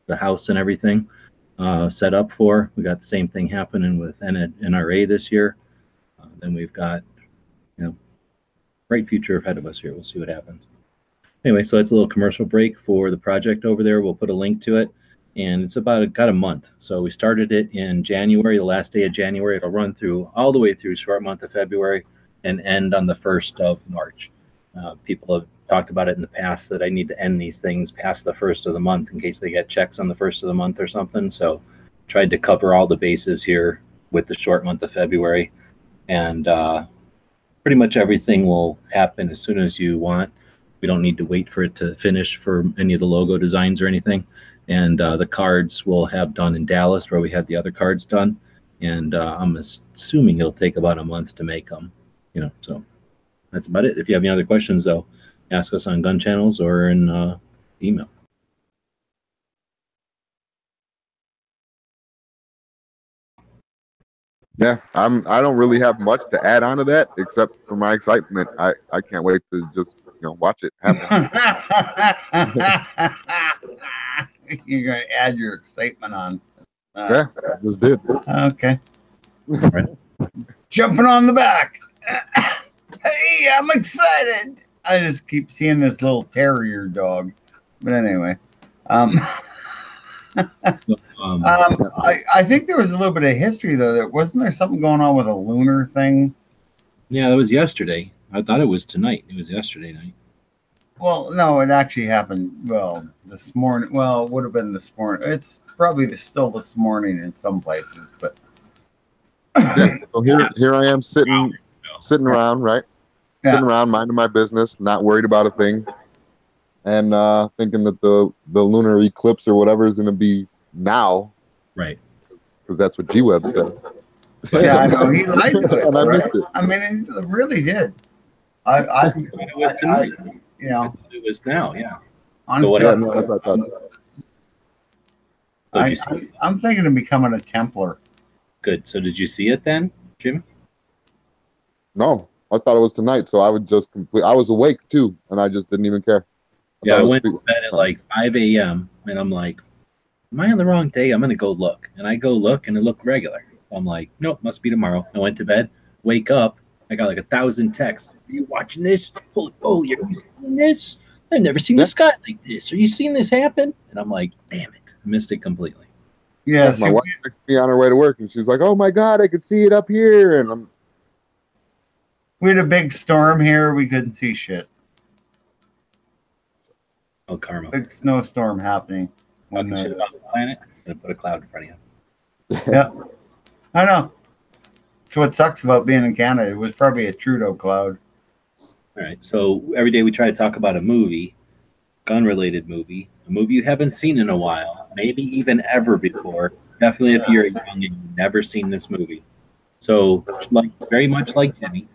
the house and everything set up for. We got the same thing happening with NRA this year. Then we've got, you know, bright future ahead of us here. We'll see what happens. Anyway, so that's a little commercial break for the project over there. We'll put a link to it. And it's got a month. So we started it in January, the last day of January. It'll run through all the way through short month of February and end on the 1st of March. People have talked about it in the past that I need to end these things past the 1st of the month in case they get checks on the 1st of the month or something. So tried to cover all the bases here with the short month of February. And pretty much everything will happen as soon as you want. We don't need to wait for it to finish for any of the logo designs or anything. And the cards we'll have done in Dallas where we had the other cards done. And I'm assuming it'll take about a month to make them, you know, so that's about it. If you have any other questions, though, ask us on gun channels or in email. Yeah, I don't really have much to add on to that except for my excitement. I can't wait to just, you know, watch it happen. You're going to add your excitement on. Yeah, I just did. Okay. Right. Jumping on the back. Hey, I'm excited. I just keep seeing this little terrier dog. But anyway. I think there was a little bit of history, though. Wasn't there something going on with a lunar thing? Yeah, that was yesterday. I thought it was tonight. It was yesterday night. Well, no, it actually happened, well, this morning. Well, it would have been this morning. It's probably still this morning in some places, but. Yeah, so here I am sitting around, right? Yeah. Sitting around, minding my business, not worried about a thing. And thinking that the lunar eclipse or whatever is going to be now. Right. Because that's what G-Web says. Yeah, I know. He lied to it. And I right? missed it. I mean, it really did. It was tonight. You know, it was now, yeah. Honestly, yeah, no, that's what I thought. I'm thinking of becoming a Templar. Good. So did you see it then, Jim? No, I thought it was tonight. So I would just I was awake too, and I just didn't even care. I went to bed at like 5 a.m. and I'm like, am I on the wrong day? I'm going to go look. And I go look and it looked regular. I'm like, nope, must be tomorrow. I went to bed, wake up. I got like 1,000 texts. Are you watching this? Holy, are you seeing this? I've never seen the sky like this. Are you seeing this happen? And I'm like, damn it. I missed it completely. Yeah. My wife took me on her way to work and she's like, oh my God, I could see it up here. And we had a big storm here. We couldn't see shit. Oh, karma. Big snowstorm happening. Talking shit about the planet and put a cloud in front of you. Yeah. I know. That's what sucks about being in Canada. It was probably a Trudeau cloud. All right. So every day we try to talk about a movie, gun-related movie, a movie you haven't seen in a while, maybe even ever before. Definitely if you're young and you've never seen this movie. So, like, very much like Jimmy,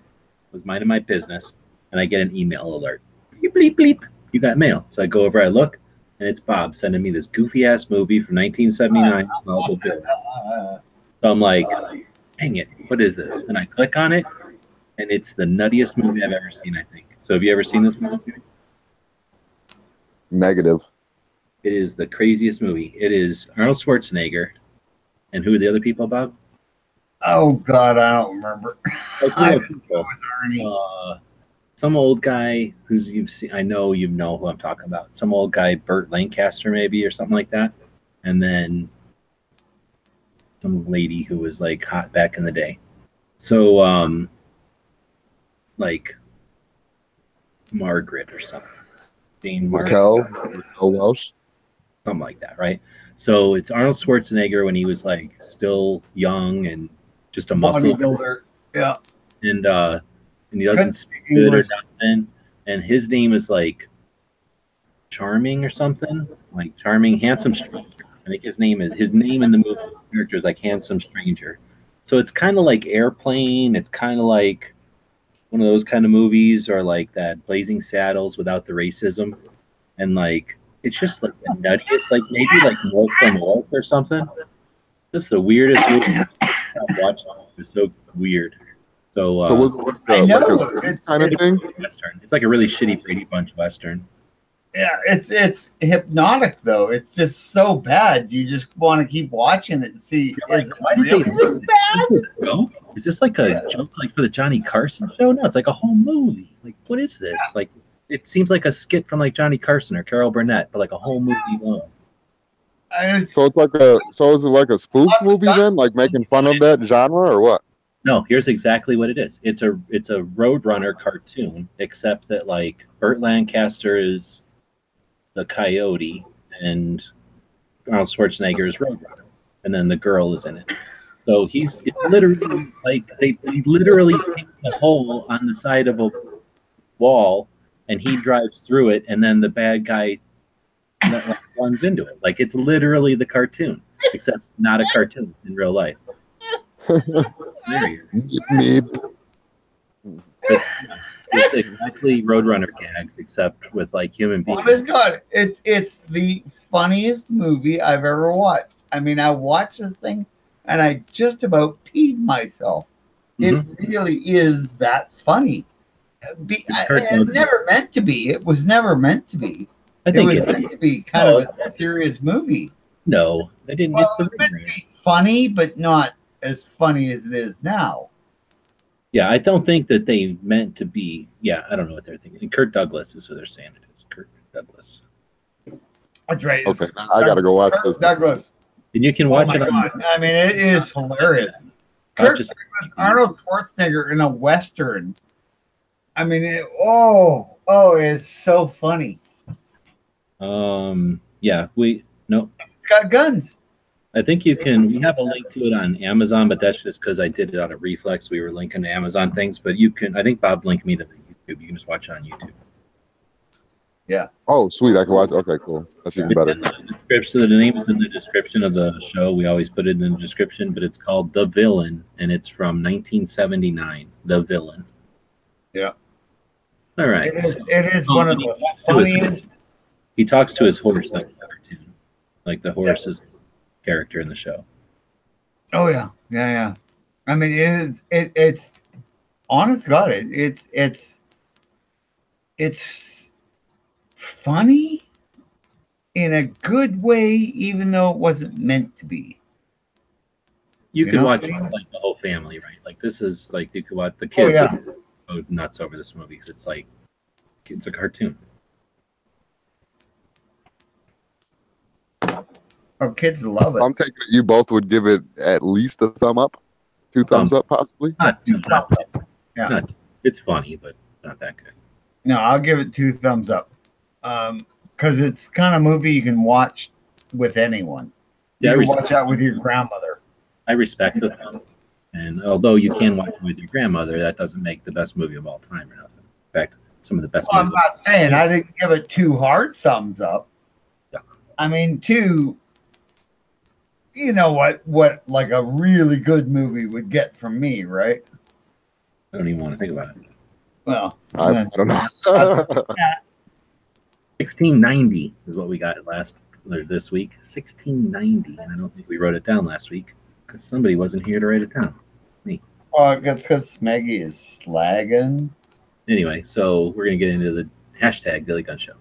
was minding my business, and I get an email alert. Bleep, bleep, bleep. You got mail. So I go over, I look, and it's Bob sending me this goofy-ass movie from 1979 called The Villain. So I'm like, dang it, what is this? And I click on it, and it's the nuttiest movie I've ever seen, I think. So have you ever seen this movie? Negative. It is the craziest movie. It is Arnold Schwarzenegger. And who are the other people, Bob? Oh God, I don't remember. I Like, just know it's Arnie. some old guy who's you've seen. I know you know who I'm talking about. Some old guy, Burt Lancaster, maybe, or something like that. And then some lady who was like hot back in the day. So, like Margaret or something. Jane Raquel Welsh. something like that, right? So it's Arnold Schwarzenegger when he was like still young and just a muscle, Bodybuilder. Yeah. and he doesn't speak good or nothing. And his name is like Charming or something, like Charming Handsome Stranger. I think his name in the movie character is like Handsome Stranger. So it's kind of like Airplane. It's kind of like one of those kind of movies, or like that Blazing Saddles without the racism, and like it's just like the nuttiest, like maybe like North from North or something. Just the weirdest movie I've watched. It was so weird. So, So was it I like know. a space kind of thing? Western. It's like a really shitty Brady Bunch Western. Yeah, it's hypnotic though. It's just so bad. You just want to keep watching it and see. You're Is like, it why did they really do this bad? No? Is this like a joke, like for the Johnny Carson show? No, it's like a whole movie. Like, what is this? Like, it seems like a skit from like Johnny Carson or Carol Burnett, but like a whole movie long. And it's- So is it like a spoof movie then, like making fun of that genre or what? No, here's exactly what it is. It's a Roadrunner cartoon, except that like Burt Lancaster is the coyote and Arnold Schwarzenegger is Roadrunner, and then the girl is in it. So it's literally like they literally take a hole on the side of a wall, and he drives through it, and then the bad guy runs into it. Like it's literally the cartoon, except not a cartoon in real life. Meep. It's exactly Roadrunner gags, except with like human beings. honest God, it's the funniest movie I've ever watched. I mean, I watched this thing and I just about peed myself. It really is that funny. It's never meant to be. It was never meant to be. I think it was meant to be kind of a serious movie. No, they didn't. Well, It's the it was meant to be funny, but not as funny as it is now. Yeah, I don't think that they meant to be. Yeah, I don't know what they're thinking. And Kirk Douglas is who they're saying it is. Kirk Douglas. That's right. Okay, I gotta go watch this. Douglas. And you can Oh watch my it on. God. I mean, it is hilarious. Kirk Douglas, Arnold Schwarzenegger in a Western. I mean, it's so funny. Yeah, It's got guns. I think you can. We have a link to it on Amazon, but that's just because I did it on a reflex. We were linking to Amazon things, but you can. I think Bob linked me to the YouTube. You can just watch it on YouTube. Yeah. Oh, sweet! I can watch. Okay, cool. That's even better. The description. The name is in the description of the show. We always put it in the description, but it's called The Villain, and it's from 1979. The Villain. Yeah. All right. It is one of the funniest. He talks to his horse like the cartoon, like the horse is character in the show. Oh yeah. I mean, it's honest to God, it's funny in a good way, even though it wasn't meant to be. You could know? watch it like the whole family, right? Like this is like you could watch the kids would go nuts over this movie because it's a cartoon. Our kids love it. I'm taking it. You both would give it at least a thumb up, two thumbs up, possibly. Not too bad. Yeah. It's funny, but not that good. No, I'll give it 2 thumbs up. Because it's the kind of movie you can watch with anyone. Yeah, You can watch that with your grandmother. I respect the thumbs. And although you can watch it with your grandmother, that doesn't make the best movie of all time or nothing. In fact, some of the best Well, I'm movies. not saying I didn't give it 2 hard thumbs up. Yeah. I mean, 2 you know what like a really good movie would get from me, right? I don't even want to think about it. Well, I don't know. 1690 is what we got this week. 1690, and I don't think we wrote it down last week because somebody wasn't here to write it down. Me. well, I guess because Maggie is slagging. Anyway, so we're gonna get into the hashtag Daily Gun Show.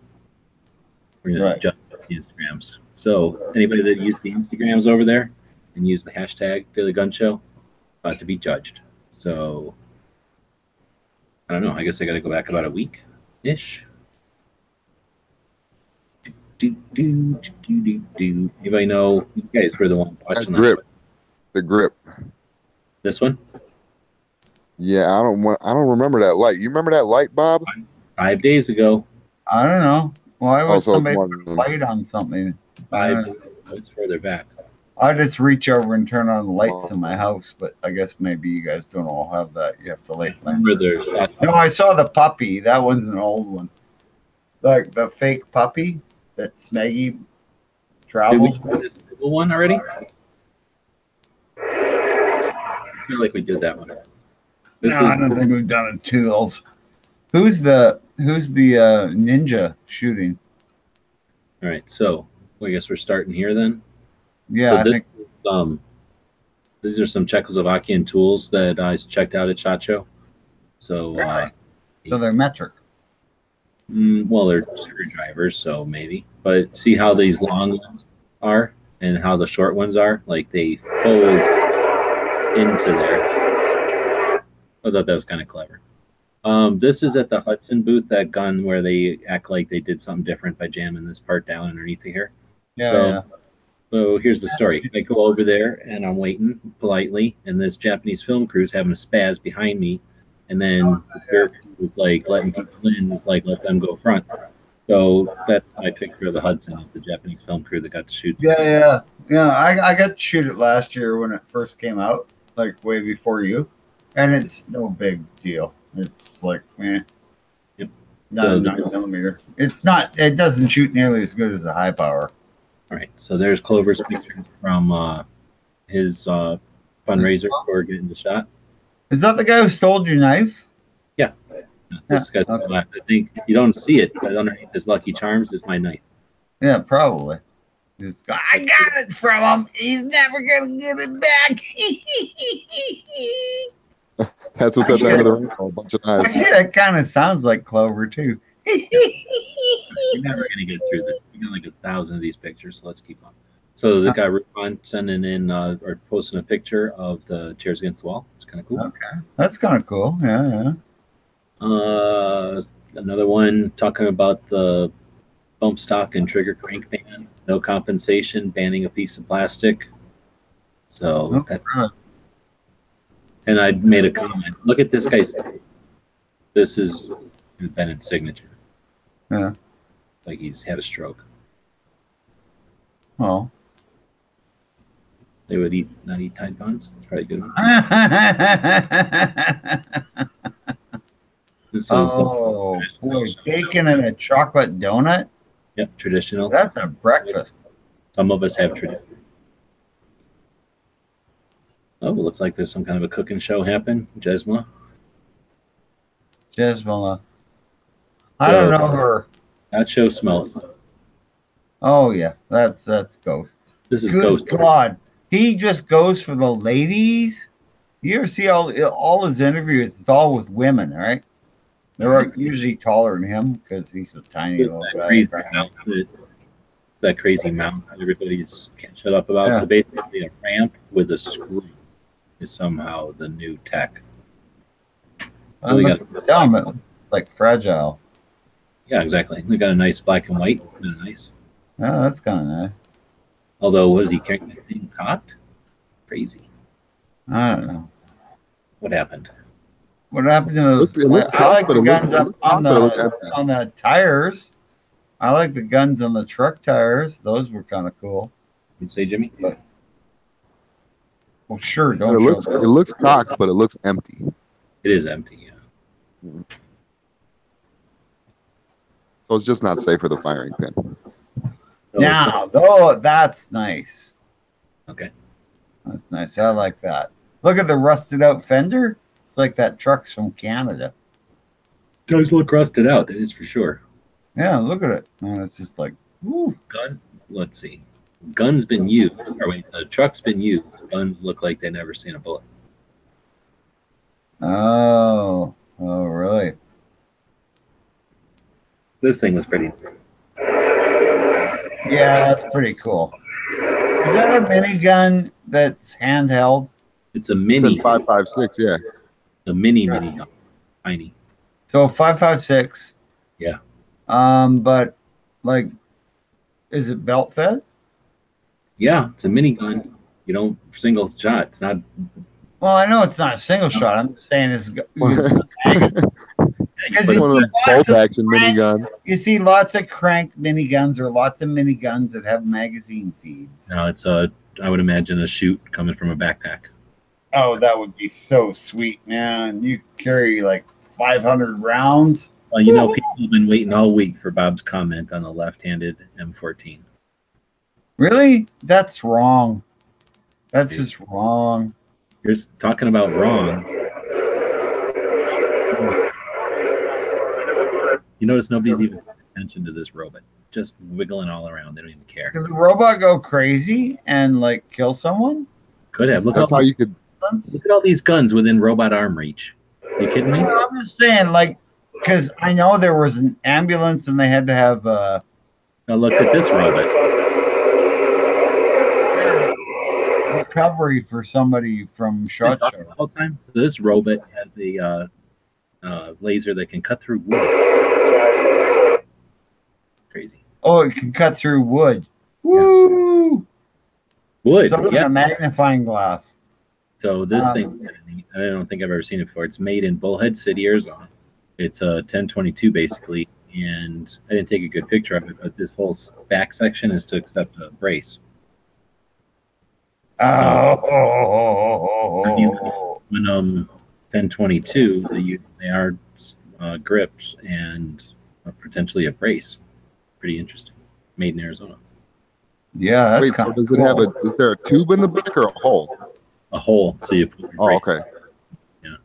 We're gonna Right. adjust the Instagrams. So anybody that used the Instagrams over there and use the hashtag Daily Gun Show, about to be judged. So I don't know. I guess I got to go back about a week ish. Anybody know? You guys were the ones watching That grip. last week. The grip. This one? Yeah, I don't remember that light. You remember that light, Bob? 5 days ago. I don't know. Why would Also, it's somebody one put of a them. light on something? 5 days ago. It's further back. I just reach over and turn on the lights in my house, but I guess maybe you guys don't all have that. You have to light them. Remember there's No, I saw the puppy. That one's an old one. Like the fake puppy that Smeggy Did we travels do with. this little one already? I feel like we did that one. This No, I is don't think we've done it tools. Who's the ninja shooting? all right. So I guess we're starting here then. Yeah, So I this think is, these are some Czechoslovakian tools that I checked out at SHOT Show. So, Really? so. They're metric. well, they're screwdrivers, so maybe. But see how these long ones are and how the short ones are? Like they fold into there. I thought that was kind of clever. This is at the Hudson booth, that gun where they act like they did something different by jamming this part down underneath here. Yeah, So, yeah. So here's the story. I go over there and I'm waiting politely, and this Japanese film crew's having a spaz behind me, and then the jerk was like letting people in, was like let them go front. So that's my picture of the Hudson is the Japanese film crew that got to shoot. Yeah. I got to shoot it last year when it first came out, like way before you, and it's no big deal. It's like, Yep. not So a 9mm. It's not. It doesn't shoot nearly as good as a high power. All right, so there's Clover's picture from his fundraiser for getting the shot. Is that the guy who stole your knife? Yeah. This guy's okay. left. I think you don't see it, but underneath his Lucky Charms is my knife. Yeah, probably. I got it from him. He's never gonna get it back. That's what's at the end of the rainbow. A bunch of knives. Actually, that kind of sounds like Clover too. We're never gonna get through this. We got like 1,000 of these pictures, so let's keep on. So the guy Rupon sending in or posting a picture of the chairs against the wall. It's kind of cool. Okay, that's kind of cool. Yeah. Another one talking about the bump stock and trigger crank ban, no compensation, banning a piece of plastic. So Oh, that's. really? And I made a comment. Look at this guy's. This is Bennett's signature. Yeah. Like he's had a stroke. Well. They would not eat Tide Pods. It's probably good. This was Oh, boy, bacon and a chocolate donut? yep, traditional. That's a breakfast. Some of us have tradition. Oh, it looks like there's some kind of a cooking show happen. Jesma. Jesmala. I don't know her. That show smells. Oh, yeah, that's Ghost. This is Good Ghost. God. He just goes for the ladies. You ever see all his interviews? It's all with women, right? They're usually taller than him because he's a tiny little That guy. crazy mount. That crazy mount everybody's can't shut up about. Yeah. So basically, a ramp with a screw is somehow the new tech. We got- Dumb, it looks like fragile. Yeah, exactly. We got a nice black and white. Kinda nice. Oh, that's kind of nice. Although, was he carrying that thing cocked? Crazy. I don't know. What happened? What happened to those? It looked I like the cocked, guns but it on looked on the tires. I like the guns on the truck tires. Those were kind of cool. Did you say, Jimmy? Well, sure. It Don't looks show it looks cocked, but it looks empty. It is empty. Yeah. So it's just not safe for the firing pin. So Now, though, that's nice. Okay. That's nice. I like that. Look at the rusted out fender. It's like that truck's from Canada. Does look rusted out, that is for sure. Yeah, look at it. And it's just like, ooh. Gun, let's see. Gun's been used. Or wait, the truck's been used. Guns look like they never seen a bullet. Oh, really? This thing was pretty. Yeah, that's pretty cool. Is that a minigun that's handheld? It's a It's mini. in 5.56, yeah. The mini gun. Tiny. So 5.56. Yeah. But like, is it belt fed? Yeah, it's a mini gun. You don't single shot. It's not. Well, I know it's not a single shot. I'm just saying it's You It's put, one of those bolt action minigun. you see lots of crank miniguns or lots of miniguns that have magazine feeds. no, it's I would imagine a shoot coming from a backpack. Oh, that would be so sweet, man. You carry like 500 rounds. Well, you know, people have been waiting all week for Bob's comment on the left-handed M14. Really? That's wrong. That's just wrong. You're talking about wrong. You notice nobody's even paying attention to this robot. Just wiggling all around. They don't even care. Does the robot go crazy and like kill someone? Could have. Look That's how you could. Look at all these guns within robot arm reach. You kidding me? Well, I'm just saying, like, because I know there was an ambulance and they had to have Now look at this robot. recovery for somebody from shot show. All the time. So this robot has a laser that can cut through wood. Crazy. Oh, it can cut through wood. Woo! Wood. So Yeah. a magnifying glass. So this thing, I don't think I've ever seen it before. It's made in Bullhead City, Arizona. It's a 1022 basically, and I didn't take a good picture of it, but this whole back section is to accept a brace. Oh. When 1022, they are grips and potentially a brace. Pretty interesting. Made in Arizona. Yeah, that's Wait, so does it have a? Is there a tube in the back or a hole? A hole, so you put your Oh, brace. okay. Yeah.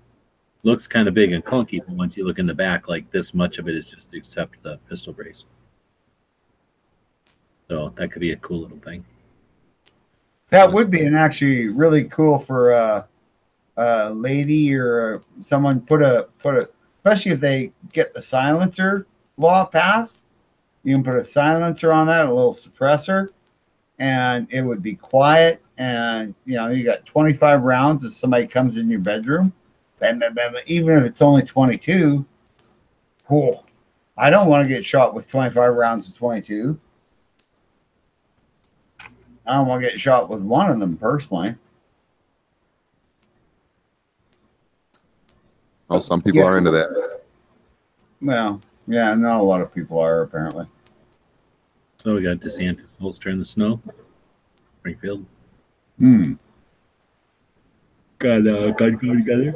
Looks kind of big and clunky, but once you look in the back, like this much of it is just to accept the pistol brace. So that could be a cool little thing. That would be an actually really cool for a lady or someone put a especially if they get the silencer law passed. You can put a silencer on that, a little suppressor, and it would be quiet. And you know, you got 25 rounds if somebody comes in your bedroom. Bam, bam, bam, even if it's only 22, cool. I don't want to get shot with 25 rounds of 22. I don't want to get shot with one of them personally. Oh, some people Yeah. are into that. Well, yeah, not a lot of people are apparently. So we got DeSantis holster in the snow. Springfield. Got a gun go together.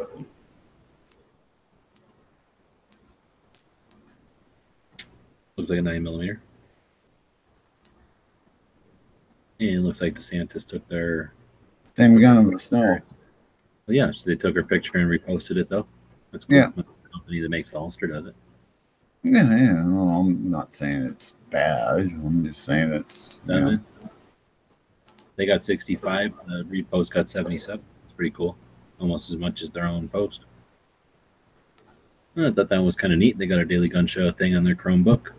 Looks like a 9mm. And it looks like DeSantis took their. Same gun in the snow. Well, yeah, so they took her picture and reposted it, though. That's cool. Yeah. The company that makes the holster does it. Yeah, yeah. No, I'm not saying it's bad. I'm just saying it's. You know, They got 65. The repost got 77. It's pretty cool. Almost as much as their own post. I thought that was kind of neat. They got a Daily Gun Show thing on their Chromebook.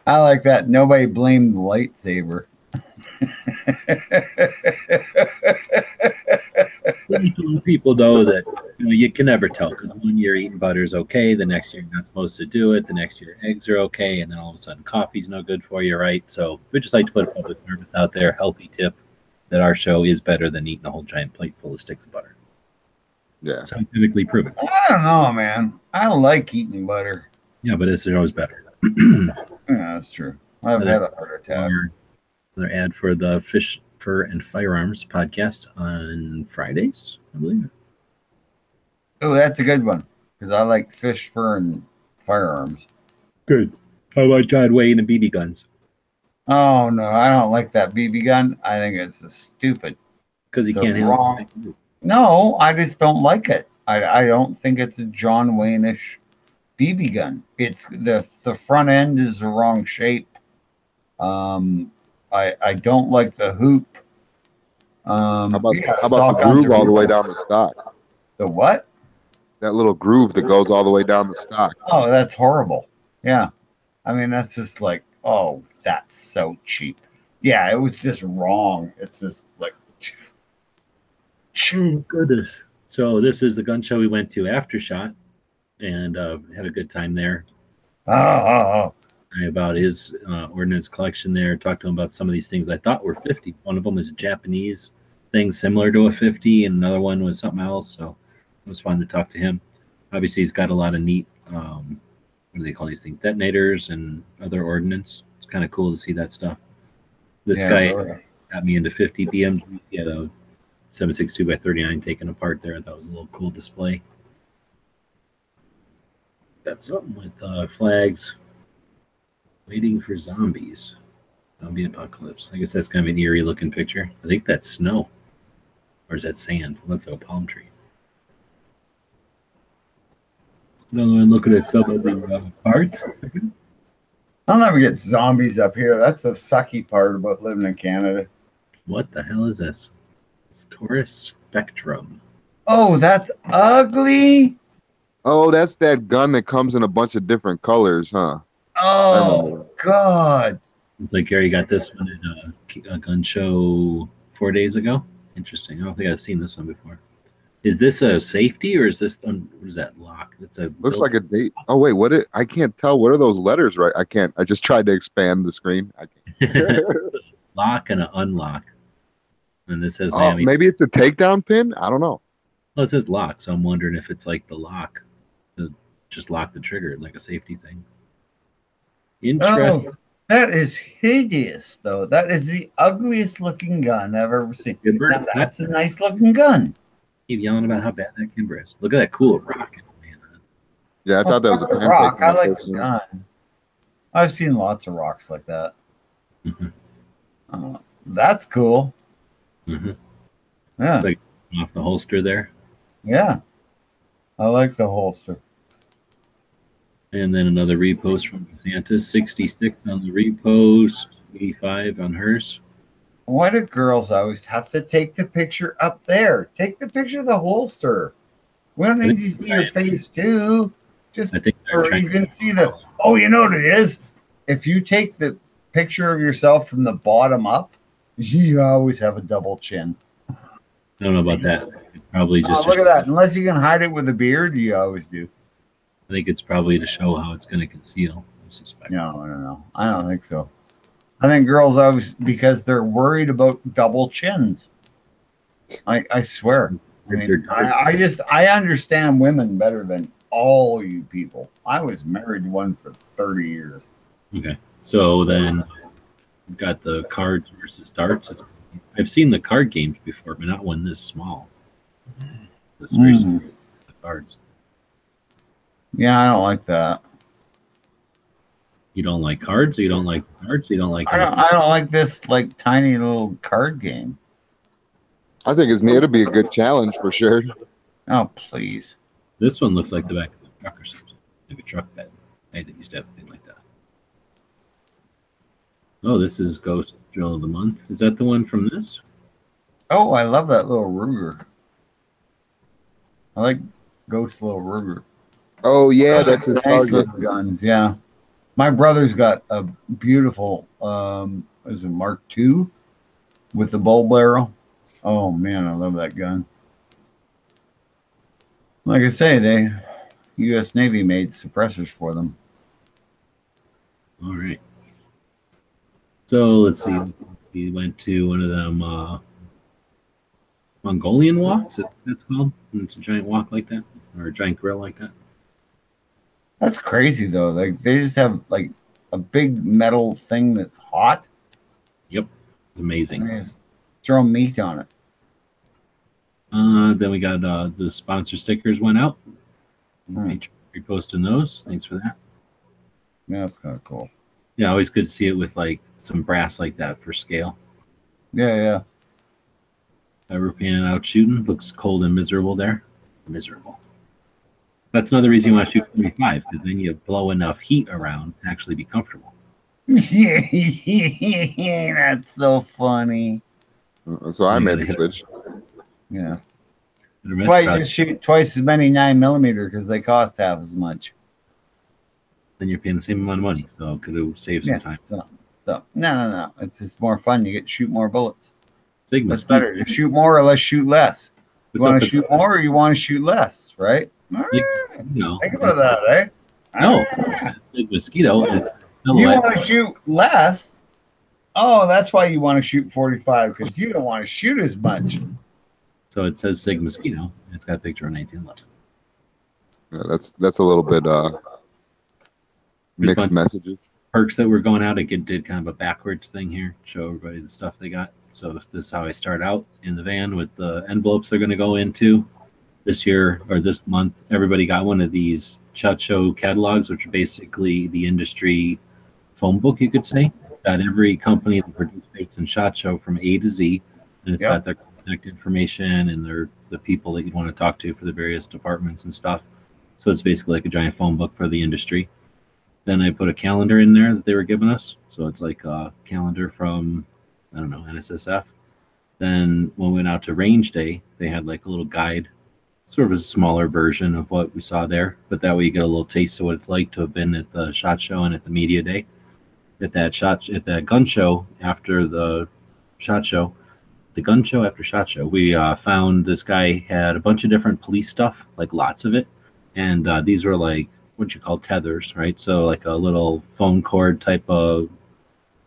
I like that. Nobody blamed the lightsaber. People know that you can never tell because one year eating butter is okay, the next year you're not supposed to do it, the next year eggs are okay, and then all of a sudden coffee's no good for you, right? So we just like to put a public service out there, healthy tip, that our show is better than eating a whole giant plate full of sticks of butter. Yeah. Scientifically proven. I don't know, man. I like eating butter. Yeah, but this show is better. Yeah, that's true. I've had a heart attack. Another ad for the Fish, Fur, and Firearms podcast on Fridays, I believe. Oh, that's a good one because I like fish, fur, and firearms. Good. How about John Wayne and BB guns? Oh no, I don't like that BB gun. I think it's stupid. Because he It's a can't handle wrong. it. No, I just don't like it. I don't think it's a John Wayne-ish BB gun. It's the front end is the wrong shape. I don't like the hoop. How about Yeah, how there's about all the kinds groove of all the way reasons. down the stock? The what? That little groove that goes all the way down the stock. Oh, that's horrible. Yeah. I mean, that's just like, oh, that's so cheap. Yeah, it was just wrong. It's just like, Oh, goodness. So this is the gun show we went to, Aftershock, and had a good time there. oh. About his ordnance collection there. Talked to him about some of these things I thought were 50. One of them was a Japanese thing similar to a 50, and another one was something else. So it was fun to talk to him. Obviously, he's got a lot of neat, what do they call these things? Detonators and other ordnance. It's kind of cool to see that stuff. This Yeah, guy really. got me into 50 BMG. He had a 7.62 by 39 taken apart there. I thought it was a little cool display. Got something with flags. Waiting for zombies. Zombie apocalypse. I guess that's kind of an eerie looking picture. I think that's snow. Or is that sand? Well, that's a palm tree. Another one looking at some of the parts. I'll never get zombies up here. That's the sucky part about living in Canada. What the hell is this? It's Taurus Spectrum. Oh, that's ugly. Oh, that's that gun that comes in a bunch of different colors, huh? Oh, God. Looks like Gary got this one at a gun show 4 days ago. Interesting. I don't think I've seen this one before. Is this a safety or is this what is that lock? It's a Looks like a date. Oh wait, I can't tell. What are those letters? Right? I can't. I just tried to expand the screen. I can't. lock and an unlock. And this says Oh, Miami. maybe it's a takedown pin. I don't know. Well, it says lock, so I'm wondering if it's like the lock to just lock the trigger, like a safety thing. Interesting. Oh, that is hideous, though. That is the ugliest looking gun I've ever seen. Now, that's a nice looking gun. Keep yelling about how bad that Kimber is. Look at that cool rocket, man. Yeah, I thought that was a Fuck the pancake. rock. when I like first the seen it. gun. I've seen lots of rocks like that. Mm-hmm. That's cool. Mm-hmm. Yeah. Like off the holster there. Yeah. I like the holster. And then another repost from Santa, 66 on the repost, 85 on hers. Why do girls always have to take the picture up there? Take the picture of the holster. We don't need to see your face too. Just I think they're or trying you can see the. Oh, you know what it is? If you take the picture of yourself from the bottom up, you always have a double chin. I don't know about that. It's probably just Look at that. Unless you can hide it with a beard, you always do. I think it's probably to show how it's going to conceal. I suspect. No, I don't know. I don't think so. I think girls always because they're worried about double chins. I swear. I mean, I understand women better than all you people. I was married to one for 30 years. Okay, so then we've got the cards versus darts. I've seen the card games before, but not one this small. This very small, the cards. Yeah, I don't like that. You don't like cards, or you don't like cards, or you don't like. I don't like this like tiny little card game. I think it's near to be a good challenge for sure. Oh please! This one looks like the back of a truck or something, like a truck bed. I didn't used to have a thing like that. Oh, this is Ghost Drill of the Month. Is that the one from this? Oh, I love that little Ruger. I like Ghost little Ruger. Oh yeah, that's his nice target. little guns. Yeah, my brother's got a beautiful is it Mark II with the bull barrel. Oh man, I love that gun. Like I say, they U.S. Navy made suppressors for them. All right. So let's see. We went to one of them Mongolian walks. That's called. And it's a giant walk like that, or a giant grill like that. That's crazy though. Like they just have like a big metal thing that's hot. Yep, it's amazing. And they just throw meat on it. Then we got the sponsor stickers went out. Reposting those. Thanks for that. Yeah, that's kind of cool. Yeah, always good to see it with like some brass like that for scale. Yeah. Ever panning out shooting? Looks cold and miserable there. Miserable. That's another reason you want to shoot 45, because then you blow enough heat around to actually be comfortable. That's so funny. So I made the switch. Yeah. Why you just shoot twice as many 9mm because they cost half as much. Then you're paying the same amount of money, so it could save some time. So no. It's just more fun. You get to shoot more bullets. Sigma. What's better, to shoot more or less shoot less? You want to shoot more or you want to shoot less, right? Think about that, eh? No, big mosquito. You want to shoot less. Oh, that's why you want to shoot 45, because you don't want to shoot as much. So it says Sig Mosquito. It's got a picture of 1911. Yeah, that's a little bit mixed messages. Perks that were going out, I did kind of a backwards thing here, show everybody the stuff they got. So this is how I start out in the van with the envelopes they're going to go into this year or this month. Everybody got one of these SHOT Show catalogs, which are basically the industry phone book, you could say. Got every company that participates in SHOT Show from A to Z, and it's got their contact information and the people that you want to talk to for the various departments and stuff. So it's basically like a giant phone book for the industry. Then I put a calendar in there that they were giving us. So it's like a calendar from, I don't know, NSSF. Then when we went out to range day, they had like a little guide, sort of a smaller version of what we saw there. But that way you get a little taste of what it's like to have been at the SHOT Show and at the media day. At that gun show after the SHOT Show, we found this guy had a bunch of different police stuff, like lots of it. And these were like, what you call tethers, right? So like a little phone cord type of,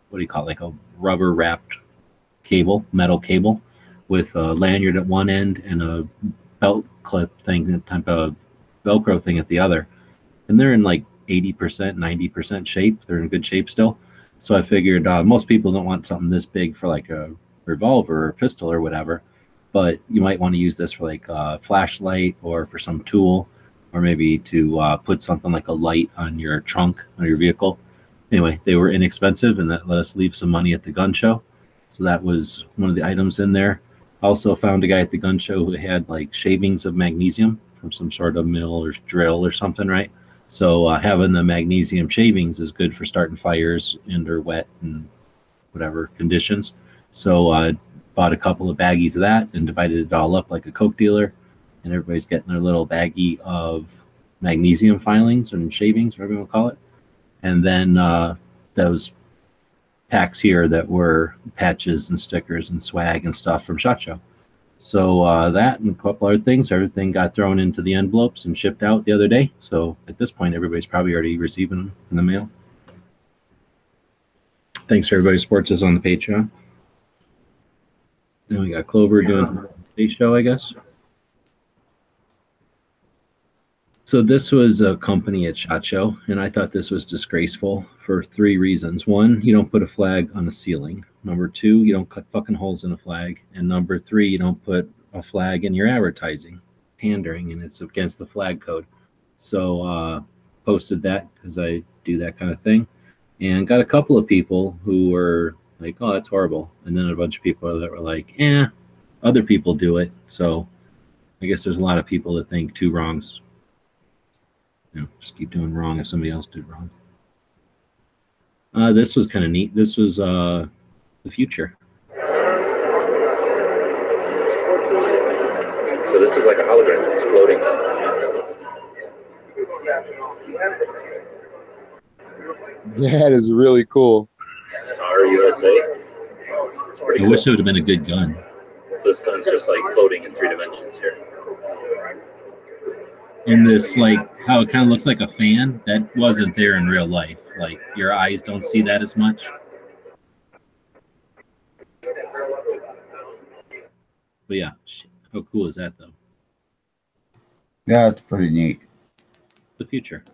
what do you call it? Like a rubber wrapped cable, metal cable with a lanyard at one end and a belt clip thing, type of Velcro thing at the other. And they're in like 80%, 90% shape. They're in good shape still. So I figured most people don't want something this big for like a revolver or pistol or whatever, but you might want to use this for like a flashlight or for some tool, or maybe to put something like a light on your trunk on your vehicle. Anyway, they were inexpensive, and that let us leave some money at the gun show. So that was one of the items in there. Also found a guy at the gun show who had like shavings of magnesium from some sort of mill or drill or something, right? So having the magnesium shavings is good for starting fires under wet and whatever conditions. So I bought a couple of baggies of that and divided it all up like a Coke dealer. And everybody's getting their little baggie of magnesium filings and shavings, whatever you want to call it. And then those packs here that were patches and stickers and swag and stuff from SHOT Show. So that and a couple other things, everything got thrown into the envelopes and shipped out the other day. So at this point, everybody's probably already receiving them in the mail. Thanks for everybody who supports us on the Patreon. Then we got Clover doing a show, I guess. So this was a company at SHOT Show, and I thought this was disgraceful for 3 reasons. 1, you don't put a flag on a ceiling. Number 2, you don't cut fucking holes in a flag. And number 3, you don't put a flag in your advertising. Pandering, and it's against the flag code. So posted that because I do that kind of thing. And got a couple of people who were like, oh, that's horrible. And then a bunch of people that were like, other people do it. So I guess there's a lot of people that think 2 wrongs. Just keep doing wrong if somebody else did wrong. This was kind of neat. This was the future. So this is like a hologram that's floating. That is really cool. Sorry, USA. I wish it would have been a good gun. So this gun's just like floating in 3 dimensions here. And this, like, how it kind of looks like a fan, that wasn't there in real life. Like, your eyes don't see that as much. But yeah, how cool is that, though? Yeah, it's pretty neat. The future.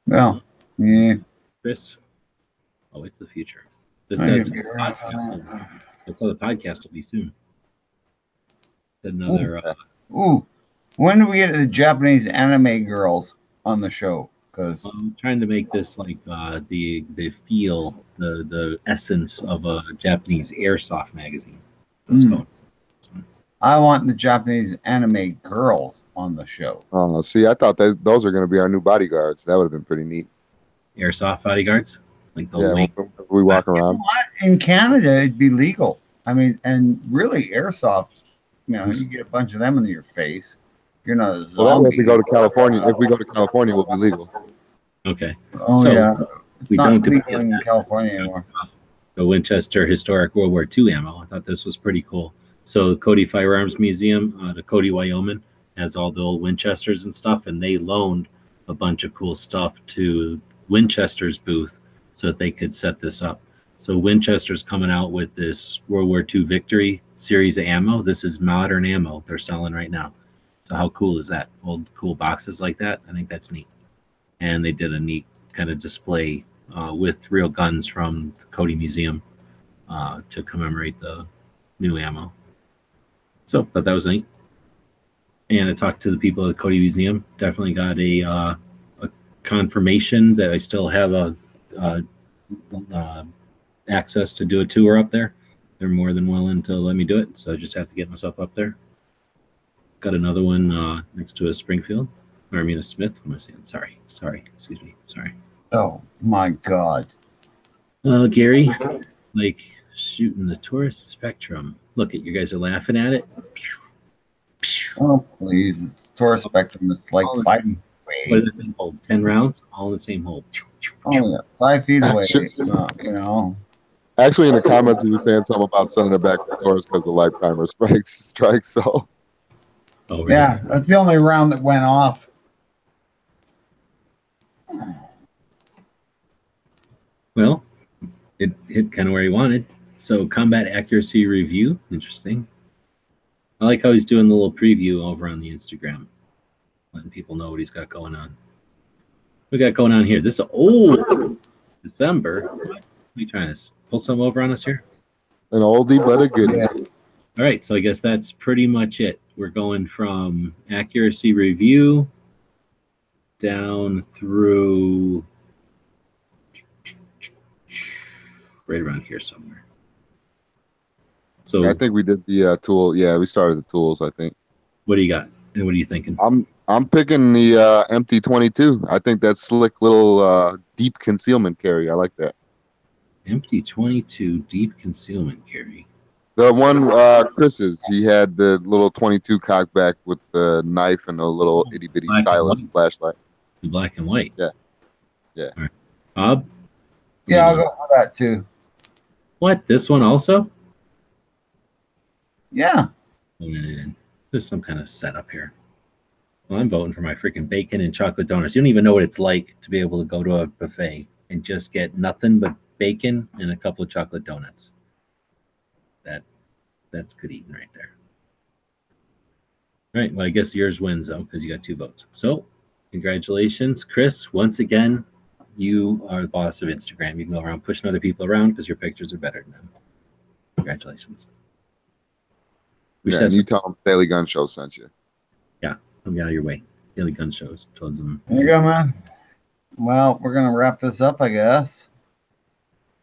Well, yeah. Chris? Oh, it's the future. That's how the podcast will be soon. Another... Ooh. When do we get the Japanese anime girls on the show? because I'm trying to make this like the feel, the essence of a Japanese airsoft magazine. Let's go. I want the Japanese anime girls on the show. See, I thought those are going to be our new bodyguards. That would have been pretty neat. Airsoft bodyguards, like the Yeah, link. we walk You know around. what? In Canada, it'd be legal. I mean, and really, airsoft. You know, you get a bunch of them in your face. You're not a zombie. Well, that way, if we go to California, we'll be legal. Okay. Oh So, yeah, it's we not don't legal get in that. California anymore. The Winchester Historic World War II ammo. I thought this was pretty cool. So Cody Firearms Museum, the Cody, Wyoming, has all the old Winchesters and stuff, and they loaned a bunch of cool stuff to Winchester's booth so that they could set this up. So Winchester's coming out with this World War II Victory series of ammo. This is modern ammo they're selling right now. So how cool is that? Old cool boxes like that. I think that's neat. And they did a neat kind of display with real guns from the Cody Museum to commemorate the new ammo. So, but that was neat. And I talked to the people at the Cody Museum. Definitely got a confirmation that I still have access to do a tour up there. They're more than willing to let me do it, so I just have to get myself up there. Got another one next to a Springfield, or I mean a Smith. What am I saying? Sorry. Excuse me. Sorry. Oh my God. Gary, like shooting the tourist spectrum. Look at you guys are laughing at it. Oh please, it's Taurus Spectrum. It's like 5 feet What away. does it hold? 10 rounds, all in the same hole. Oh yeah, 5 feet away. Actually- You know. Actually, in the comments, he was saying something about sending it back to Taurus because the lifetimer strikes. So Oh, really? Yeah, that's the only round that went off. Well, it hit kind of where he wanted. So combat accuracy review, interesting. I like how he's doing the little preview over on the Instagram, letting people know what he's got going on. What we got going on here? This is old December. What are you trying to pull some over on us here? an oldie but a goodie. Yeah. All right, so I guess that's pretty much it. We're going from accuracy review down through right around here somewhere. So I think we did the tool. Yeah, we started the tools. I think. what do you got? And what are you thinking? I'm picking the MT-22. I think that slick little deep concealment carry. I like that. Empty 22 deep concealment carry. The one Chris's, he had the little 22 cock back with the knife and a little itty bitty Black and stylus white. flashlight. The black and white. Yeah. Yeah. All right. Bob? Yeah, I'll go for that too. What? This one also? Yeah. There's some kind of setup here. Well, I'm voting for my freaking bacon and chocolate donuts. You don't even know what it's like to be able to go to a buffet and just get nothing but bacon and a couple of chocolate donuts. That's good eating right there. All right. Well, I guess yours wins though because you got 2 votes. So, congratulations, Chris. Once again, you are the boss of Instagram. You can go around pushing other people around because your pictures are better than them. Congratulations. We Yeah, should and have you tell him Daily Gun Show sent you. some out of your way. Daily gun shows. Tons of them. There you go, man. Well, we're gonna wrap this up, I guess.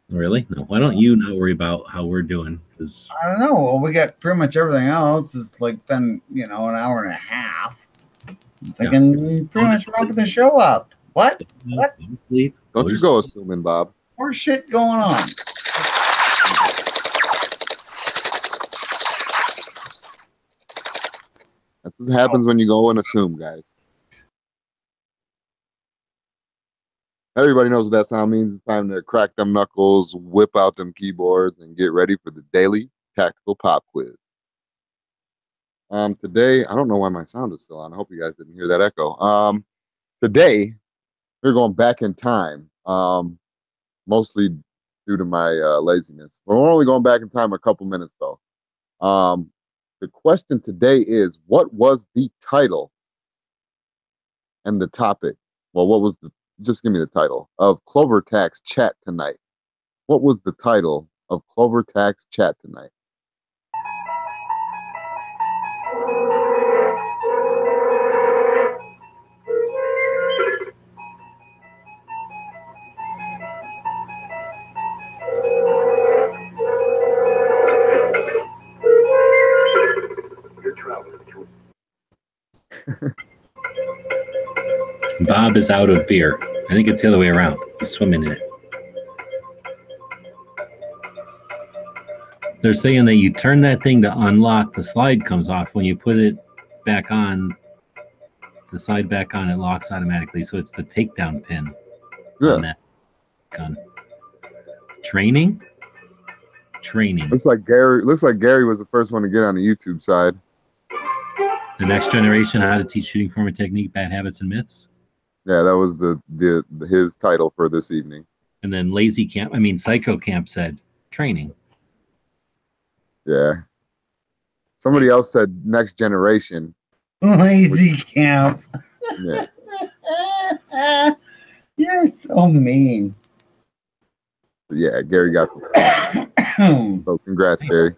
Really? No. Why don't you not worry about how we're doing? Because I don't know. Well, we got pretty much everything else. It's like been, an hour and a half. I'm thinking pretty much wrapping the show up. What? What? sleep. Don't you go assuming, Bob. More shit going on. That's what happens when you go and assume, guys. Everybody knows what that sound means. It's time to crack them knuckles, whip out them keyboards, and get ready for the daily tactical pop quiz. Today, I don't know why my sound is still on. I hope you guys didn't hear that echo. Today, we're going back in time, mostly due to my laziness. We're only going back in time a couple minutes, though. The question today is, what was the title and the topic? Well, what was the, just give me the title of Clover Tax Chat Tonight. What was the title of Clover Tax Chat Tonight? Bob is out of beer. I think it's the other way around. He's swimming in it. They're saying that you turn that thing to unlock, the slide comes off. When you put it back on, the slide back on, it locks automatically. So it's the takedown pin on that gun. Training. Looks like Gary was the first one to get on the YouTube side. The next generation, how to teach shooting form and technique, bad habits and myths. Yeah, that was his title for this evening. And then Psycho Camp said training. Yeah. Somebody else said next generation. Lazy Camp. Yeah. You're so mean. But yeah, Gary got the so congrats, Gary.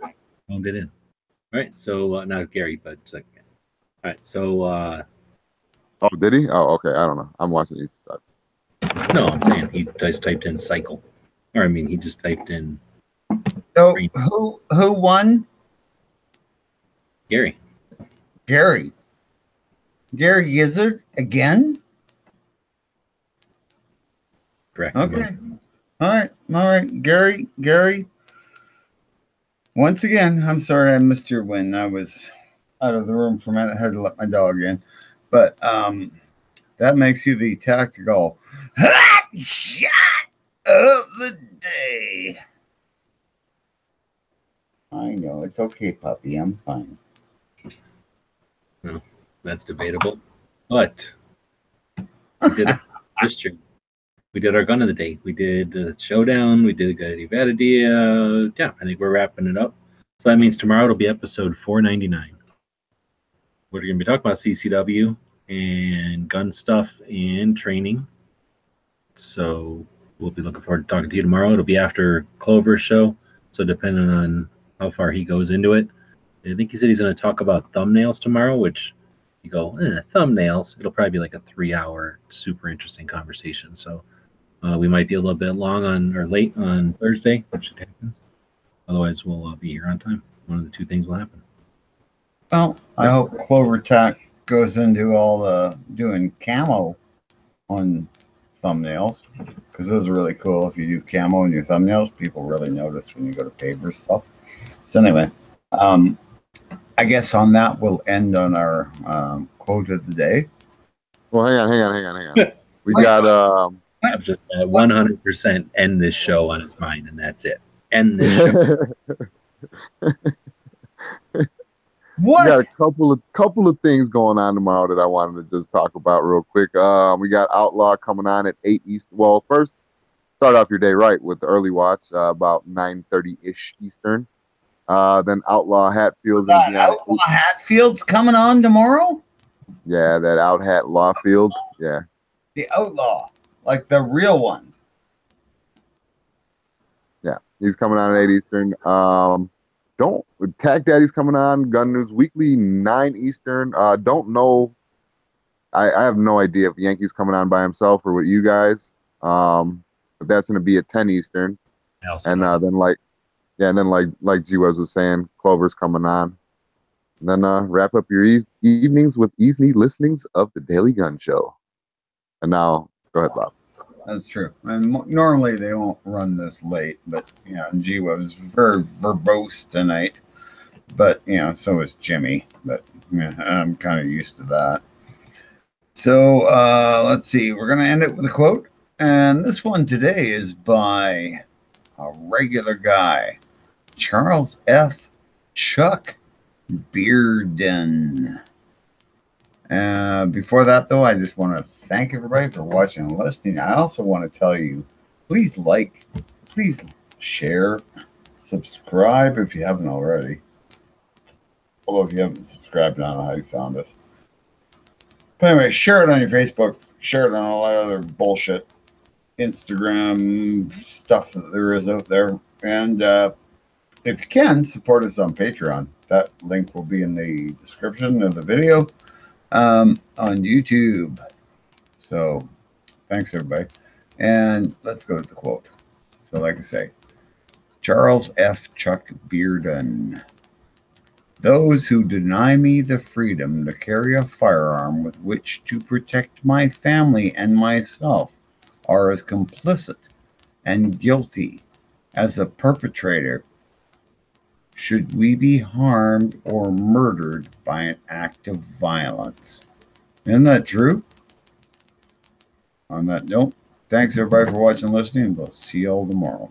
Phoned it in. All right, so not Gary, but second. All right, so oh, did he? Oh, okay. I don't know. I'm watching YouTube side. No, I'm saying he just typed in cycle. Or I mean he just typed in So who won? Gary. Gary Gizzard again? Correct. Okay. All right. Gary. Once again, I'm sorry I missed your win. I was out of the room for a minute. I had to let my dog in. But that makes you the tactical hot shot of the day. I know. It's okay, puppy. I'm fine. No, that's debatable. But we did it this year. We did our gun of the day. We did the showdown. We did Gadivadia. Yeah, I think we're wrapping it up. So that means tomorrow it'll be episode 499. We're going to be talking about CCW and gun stuff and training. So we'll be looking forward to talking to you tomorrow. It'll be after Clover's show. So depending on how far he goes into it. I think he said he's going to talk about thumbnails tomorrow, which you go, thumbnails. It'll probably be like a 3-hour, super interesting conversation. So we might be a little bit late on Thursday, which happens. Otherwise, we'll be here on time. One of the two things will happen. Well, I hope Clover Tack goes into all the doing camo on thumbnails, because those are really cool. If you do camo in your thumbnails, people really notice when you go to paver stuff. So anyway, I guess on that we'll end on our quote of the day. Well, hang on. We got I'm just 100% end this show on his mind, and that's it. End this show. What? We got a couple of things going on tomorrow that I wanted to just talk about real quick. We got Outlaw coming on at 8 East. Well, first, start off your day right with the early watch, about 9:30-ish Eastern. Then Outlaw Hatfield's Outlaw Hatfield's coming on tomorrow? Yeah, that Out Hat Lawfield. Yeah. The Outlaw, like the real one. Yeah, he's coming on at 8 Eastern. Tag Daddy's coming on, Gun News Weekly, 9 Eastern. Don't know. I have no idea if Yankee's coming on by himself or with you guys. But that's going to be at 10 Eastern. And then like G-Wes was saying, Clover's coming on. And then wrap up your evenings with easy listenings of the Daily Gun Show. And now, go ahead, Bob. That's true. And normally they won't run this late, but G-Wes was very verbose tonight. But so was Jimmy. But I'm kind of used to that. So let's see. We're gonna end it with a quote, and this one today is by a regular guy, Charles F. Chuck Bearden. Before that, though, I just want to thank everybody for watching and listening. I also want to tell you, please share, subscribe if you haven't already. Although if you haven't subscribed, I don't know how you found us. But anyway, share it on your Facebook, share it on all that other bullshit, Instagram stuff that there is out there. And if you can, support us on Patreon. That link will be in the description of the video on YouTube. So thanks, everybody. And let's go to the quote. So like I say, Charles F. Chuck Bearden. Those who deny me the freedom to carry a firearm with which to protect my family and myself are as complicit and guilty as the perpetrator should we be harmed or murdered by an act of violence. Isn't that true? On that note, thanks everybody for watching and listening. We'll see you all tomorrow.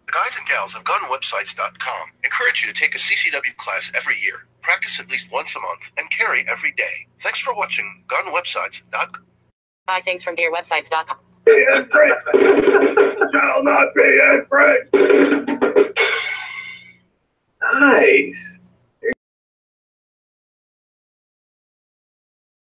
The guys and gals of gunwebsites.com encourage you to take a CCW class every year, practice at least once a month, and carry every day. Thanks for watching gunwebsites.com. Bye, thanks from dearwebsites.com. Be afraid. Shall not be afraid. Nice.